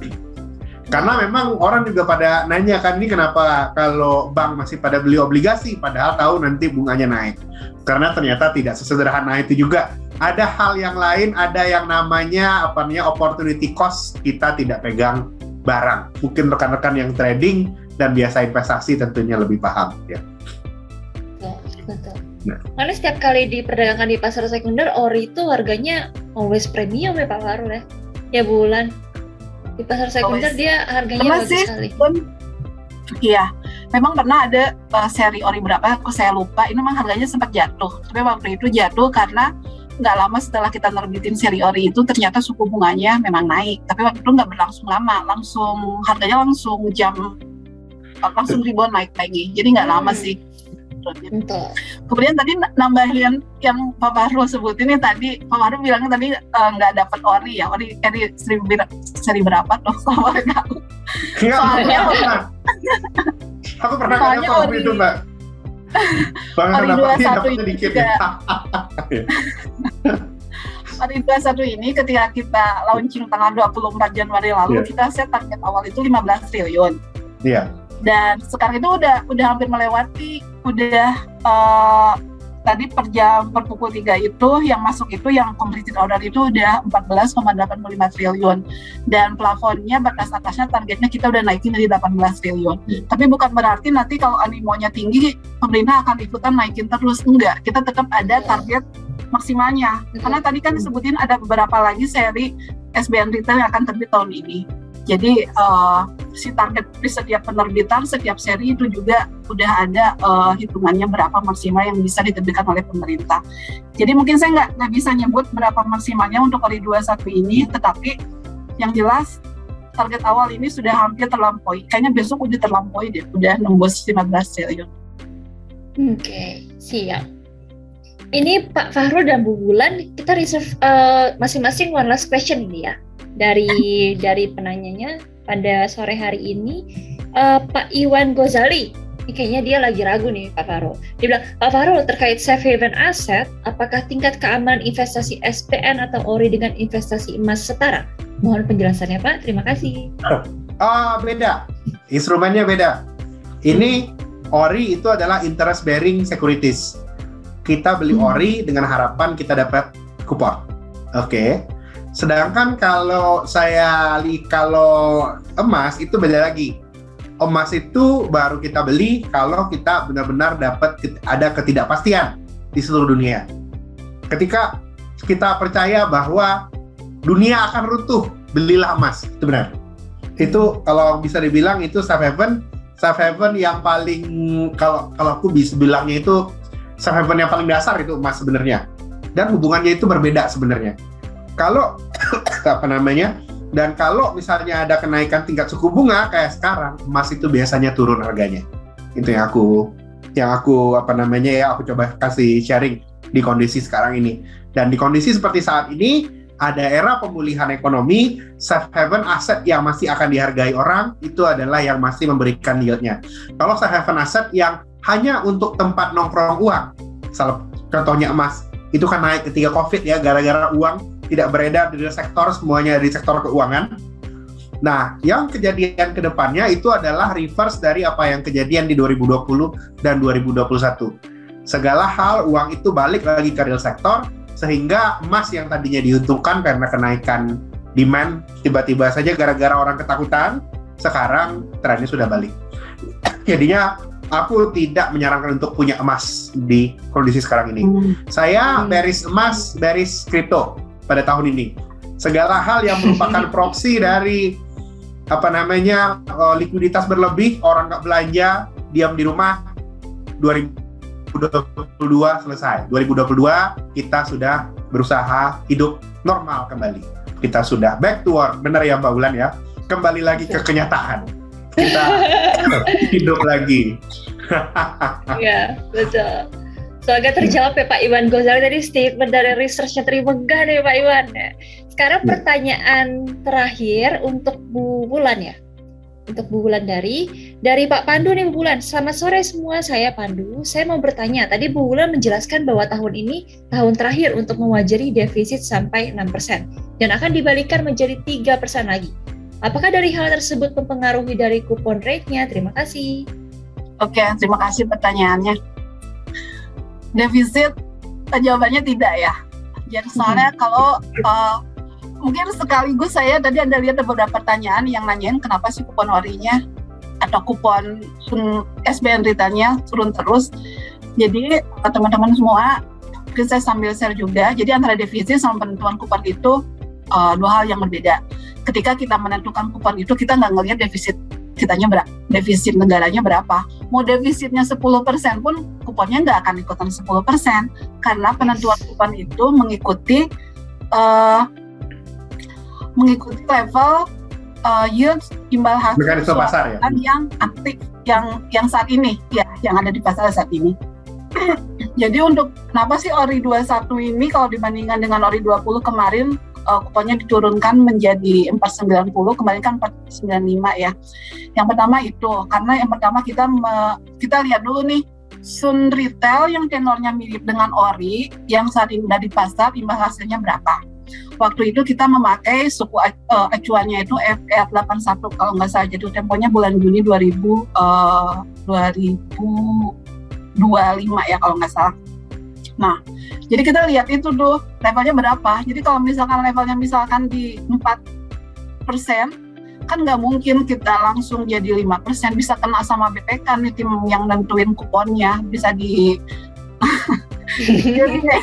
Karena memang orang juga pada nanya kan, ini kenapa kalau bank masih pada beli obligasi padahal tahu nanti bunganya naik. Karena ternyata tidak sesederhana itu juga. Ada hal yang lain, ada yang namanya opportunity cost, kita tidak pegang barang. Mungkin rekan-rekan yang trading dan biasa investasi tentunya lebih paham ya. Betul. Nah. Karena setiap kali diperdagangkan di pasar sekunder, ori itu harganya always premium ya Pak Fahrul ya. Ya bulan. Di pasar sekunder dia harganya bagus sekali. Iya, memang pernah ada seri ori berapa, saya lupa. Ini memang harganya sempat jatuh. Tapi waktu itu jatuh karena nggak lama setelah kita nerbitin seri ori itu ternyata suku bunganya memang naik. Tapi waktu itu nggak berlangsung lama, harganya langsung ribuan naik lagi. Jadi nggak lama sih. Betul. Kemudian tadi nambahin yang Pak Fahrul sebutin nih tadi, Pak Fahrul bilangnya tadi nggak dapat ori ya, ori seri berapa tuh kalau boleh tahu? Soalnya aku pernah nggak dapat ori itu Mbak. Ori 21 ini juga. Ori 21 ini ketika kita launching tanggal 24 Januari lalu, kita set target awal itu 15 triliun. Iya. Dan sekarang itu udah hampir melewati, tadi per pukul 3 itu yang masuk itu, yang completed order itu udah 14,85 triliun, dan plafonnya batas atasnya targetnya kita udah naikin dari 18 triliun. Tapi bukan berarti nanti kalau animonya tinggi pemerintah akan ikutan naikin terus, enggak, kita tetap ada target maksimalnya. Karena tadi kan disebutin ada beberapa lagi seri SBN retail yang akan terbit tahun ini. Jadi si target di setiap penerbitan, setiap seri itu juga udah ada hitungannya berapa maksimal yang bisa diterbitkan oleh pemerintah. Jadi mungkin saya nggak bisa nyebut berapa maksimalnya untuk ori 21 ini, tetapi yang jelas target awal ini sudah hampir terlampaui. Kayaknya besok udah terlampaui deh, udah nembus 15 triliun. Oke, siap. Ini Pak Fahrul dan Bu Wulan, kita reserve masing-masing one last question ini ya. Dari penanyanya pada sore hari ini, Pak Iwan Gozali, ini kayaknya dia lagi ragu nih Pak Fahrul. Dia bilang, Pak Fahrul, terkait safe haven aset, apakah tingkat keamanan investasi SPN atau ori dengan investasi emas setara? Mohon penjelasannya Pak, terima kasih. Beda, instrumennya beda. Ini ORI itu adalah interest bearing securities. Kita beli ORI dengan harapan kita dapat kupon. Oke. Sedangkan kalau emas itu beda lagi. Emas itu baru kita beli kalau kita benar-benar dapat ada ketidakpastian di seluruh dunia. Ketika kita percaya bahwa dunia akan runtuh, belilah emas. Itu benar. Itu kalau bisa dibilang itu safe haven yang paling, kalau aku bisa bilangnya itu safe haven yang paling dasar itu emas sebenarnya. Dan hubungannya itu berbeda sebenarnya. Kalau dan kalau misalnya ada kenaikan tingkat suku bunga kayak sekarang, emas itu biasanya turun harganya. Itu yang aku aku coba kasih sharing di kondisi sekarang ini. Dan di kondisi seperti saat ini, ada era pemulihan ekonomi, safe haven aset yang masih akan dihargai orang, itu adalah yang masih memberikan yield-nya. Kalau safe haven aset yang hanya untuk tempat nongkrong uang, contohnya emas, itu kan naik ketika COVID ya, gara-gara uang tidak beredar di sektor, semuanya di sektor keuangan. Nah, yang kejadian ke depannya itu adalah reverse dari apa yang kejadian di 2020 dan 2021. Segala hal uang itu balik lagi ke real sektor, sehingga emas yang tadinya diuntungkan karena kenaikan demand, tiba-tiba saja gara-gara orang ketakutan, sekarang trennya sudah balik. Jadinya aku tidak menyarankan untuk punya emas di kondisi sekarang ini. Saya bearish emas, bearish kripto pada tahun ini. Segala hal yang merupakan proksi dari likuiditas berlebih, orang nggak belanja, diam di rumah, 2022 selesai. 2022 kita sudah berusaha hidup normal kembali. Kita sudah back to work, benar ya Mbak Wulan ya? Kembali lagi ke kenyataan. Kita hidup lagi. Iya, betul. So, agak terjawab ya Pak Iwan Ghazali tadi statement dari research-nya Trimegah nih Pak Iwan. Sekarang pertanyaan terakhir untuk Bu Wulan ya. Untuk Bu Wulan dari Pak Pandu nih Bu Wulan. Selamat sore semua, saya Pandu. Saya mau bertanya, tadi Bu Wulan menjelaskan bahwa tahun ini tahun terakhir untuk mewajari defisit sampai 6% dan akan dibalikan menjadi 3% lagi. Apakah dari hal tersebut mempengaruhi dari kupon rate-nya? Terima kasih. Oke, terima kasih pertanyaannya. Defisit, jawabannya tidak ya. Jadi soalnya kalau mungkin sekaligus saya tadi Anda lihat ada beberapa pertanyaan yang nanyain kenapa sih kupon ORI-nya atau kupon SBN retailnya turun terus. Jadi teman-teman semua, mungkin saya sambil share juga. Jadi antara defisit sama penentuan kupon itu dua hal yang berbeda. Ketika kita menentukan kupon itu kita nggak ngelihat defisit kitanya berapa, defisit negaranya berapa. Mau defisitnya 10% pun kuponnya nggak akan ikutan 10% karena penentuan kupon itu mengikuti level yield imbal hasil pasar, ya? Yang aktif yang saat ini ya, yang ada di pasar saat ini. Jadi untuk kenapa sih ORI 21 ini kalau dibandingkan dengan ORI 20 kemarin kuponnya diturunkan menjadi 490, kemarin kan 495 ya. Yang pertama itu, karena yang pertama kita lihat dulu nih, Sun Retail yang tenornya mirip dengan ORI, yang saat ini ada di pasar, imbal hasilnya berapa? Waktu itu kita memakai suku acuannya itu FR81 kalau nggak salah, jatuh temponya bulan Juni 2025 ya kalau nggak salah. Nah, jadi kita lihat itu tuh levelnya berapa. Jadi kalau misalkan levelnya di 4%, kan nggak mungkin kita langsung jadi 5%, bisa kena sama BPK nih tim yang nentuin kuponnya, bisa di jadi ya.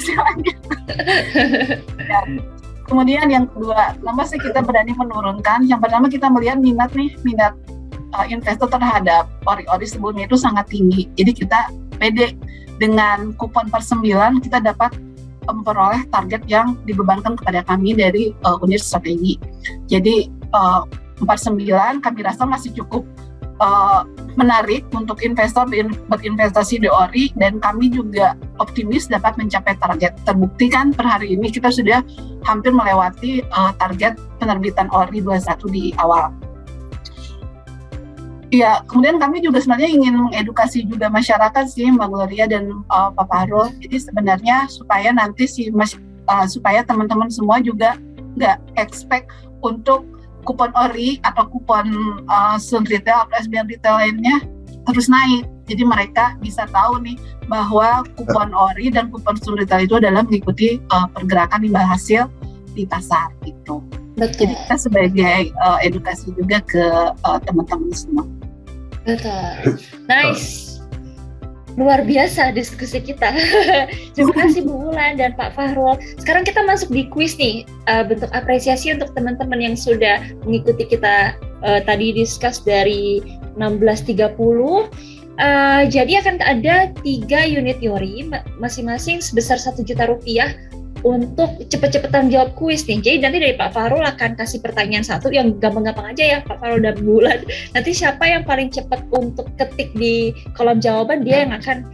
Kemudian yang kedua, kenapa sih kita berani menurunkan? Yang pertama kita melihat minat investor terhadap ORI sebelumnya itu sangat tinggi. Jadi kita pede dengan kupon per 9 kita dapat memperoleh target yang dibebankan kepada kami dari unit strategi. Jadi 49 kami rasa masih cukup menarik untuk investor berinvestasi di ORI, dan kami juga optimis dapat mencapai target. Terbukti kan per hari ini kita sudah hampir melewati target penerbitan ORI 21 di awal. Ya, kemudian kami juga sebenarnya ingin mengedukasi juga masyarakat sih, Mbak Gloria dan Pak Fahrul. Jadi sebenarnya supaya nanti supaya teman-teman semua juga nggak expect untuk kupon ORI atau kupon Sun Retail atau SBN Retail lainnya terus naik. Jadi mereka bisa tahu nih bahwa kupon ori dan kupon retail itu adalah mengikuti pergerakan imbal hasil di pasar gitu. Betul. Jadi kita sebagai edukasi juga ke teman-teman semua. Betul. Nice. Luar biasa diskusi kita. Terima kasih Bu Wulan dan Pak Fahrul. Sekarang kita masuk di kuis nih, bentuk apresiasi untuk teman-teman yang sudah mengikuti kita tadi discuss dari 16.30. Jadi akan ada 3 unit teori masing-masing sebesar Rp1.000.000 untuk cepet-cepetan jawab kuis nih. Jadi nanti dari Pak Fahrul akan kasih pertanyaan satu yang gampang-gampang aja ya Pak Fahrul dan Bu Wulan. Nanti siapa yang paling cepat untuk ketik di kolom jawaban, dia yang akan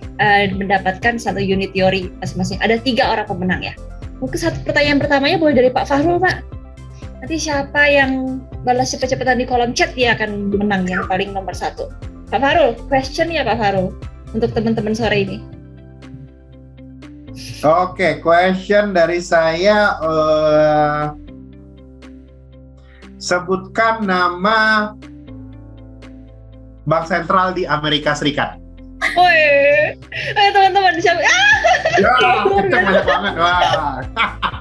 mendapatkan 1 unit teori masing-masing. Ada 3 orang pemenang ya. Mungkin satu pertanyaan pertamanya boleh dari Pak Fahrul, Pak. Nanti siapa yang balas cepet-cepetan di kolom chat, dia akan menang yang paling nomor 1. Pak Fahrul, question ya Pak Fahrul untuk teman-teman sore ini. Oke, question dari saya, sebutkan nama bank sentral di Amerika Serikat. Woi, teman-teman siapa? Ya, kita banyak banget. Wah.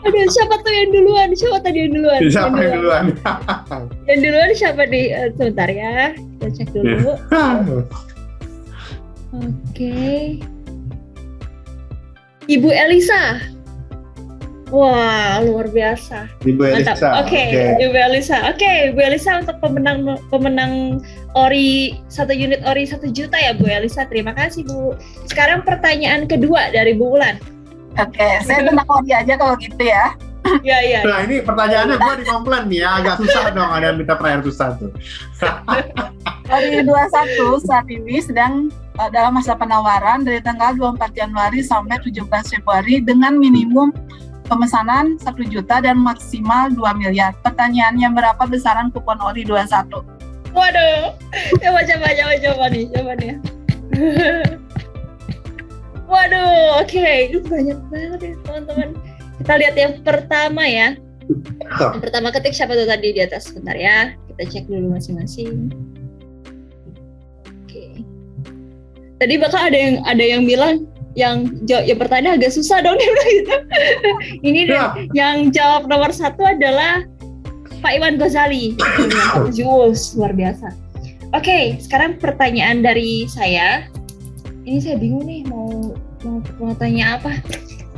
Aduh, siapa tuh yang duluan? Siapa tadi yang duluan? Siapa yang duluan? Yang duluan siapa nih? Sebentar ya, kita cek dulu. Oke. Ibu Elisa. Wah, luar biasa. Ibu Elisa. Oke, Ibu Elisa. Oke, Ibu Elisa untuk pemenang ori 1 unit ori 1 juta ya Bu Elisa. Terima kasih Bu. Sekarang pertanyaan kedua dari Bu Wulan. Oke, saya tentang ori aja kalau gitu ya. Iya. Nah, ini pertanyaannya gue dikomplain nih ya, agak susah dong, ada yang minta pertanyaan susah tuh. Ori 21 saat ini sedang dalam masa penawaran dari tanggal 24 Januari sampai 17 Februari dengan minimum pemesanan 1 juta dan maksimal 2 miliar. Pertanyaannya, berapa besaran kupon ori 21? Waduh, coba nih. Waduh, oke. Itu banyak banget ya teman-teman. Kita lihat yang pertama ya. Yang pertama ketik siapa tuh tadi di atas, sebentar ya. Kita cek dulu masing-masing. Oke. Tadi bakal ada yang bilang yang pertanyaan agak susah dong dia bilang gitu. Ini yang jawab nomor 1 adalah Pak Iwan Ghazali. Luar biasa. Oke, sekarang pertanyaan dari saya. Ini saya bingung nih mau tanya apa.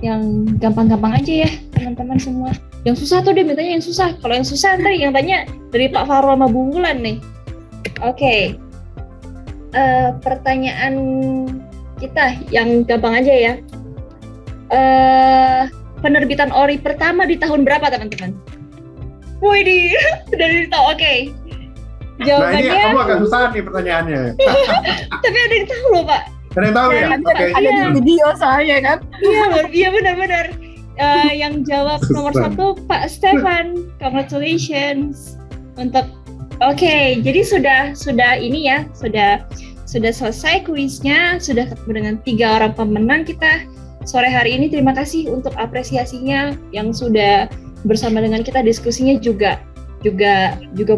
Yang gampang-gampang aja ya teman-teman semua. Yang susah tuh dia mintanya yang susah. Kalau yang susah ntar yang tanya dari Pak Fahrul sama Bu Wulan nih. Oke. Pertanyaan kita yang gampang aja ya. Penerbitan ori pertama di tahun berapa teman-teman? Wih, dari tahu. Oke. Jawabannya. Nah ini kamu agak susah nih pertanyaannya. Tapi ada yang tahu loh Pak. Ada yang tahu ya? Oke. Ada di video soalnya kan? Iya benar-benar. Yang jawab nomor 1 Pak Stefan. Congratulations untuk. Oke, jadi sudah ini ya, sudah selesai kuisnya, sudah ketemu dengan 3 orang pemenang kita sore hari ini. Terima kasih untuk apresiasinya yang sudah bersama dengan kita, diskusinya juga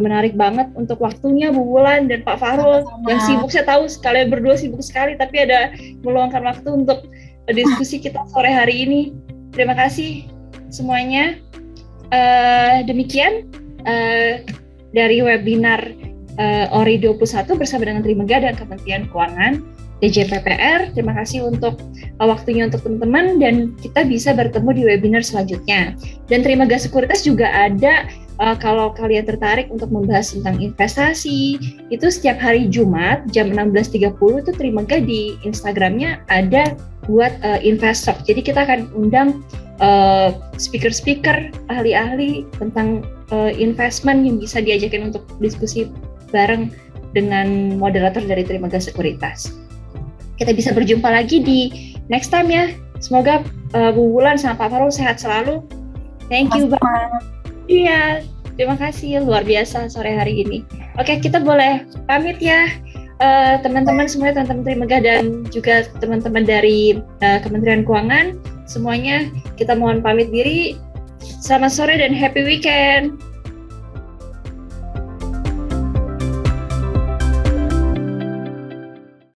menarik banget untuk waktunya Bu Wulan dan Pak Fahrul. Yang sibuk saya tahu kalian berdua sibuk sekali, tapi ada meluangkan waktu untuk diskusi kita sore hari ini. Terima kasih semuanya. Demikian dari webinar Ori 21 bersama dengan Trimegah dan Kementerian Keuangan DJPPR. Terima kasih untuk waktunya untuk teman-teman, dan kita bisa bertemu di webinar selanjutnya. Dan Trimegah Sekuritas juga ada, kalau kalian tertarik untuk membahas tentang investasi, itu setiap hari Jumat jam 16.30 itu Trimegah di Instagramnya ada buat investor. Jadi kita akan undang speaker-speaker, ahli-ahli tentang investment yang bisa diajakin untuk diskusi bareng dengan moderator dari Trimegah Sekuritas. Kita bisa berjumpa lagi di next time ya. Semoga Bu Wulan sama Pak Fahrul sehat selalu. Thank you banget. Iya, terima kasih, luar biasa sore hari ini. Oke, kita boleh pamit ya. Teman-teman semuanya, teman-teman Trimegah dan juga teman-teman dari Kementerian Keuangan, semuanya kita mohon pamit diri. Selamat sore dan happy weekend.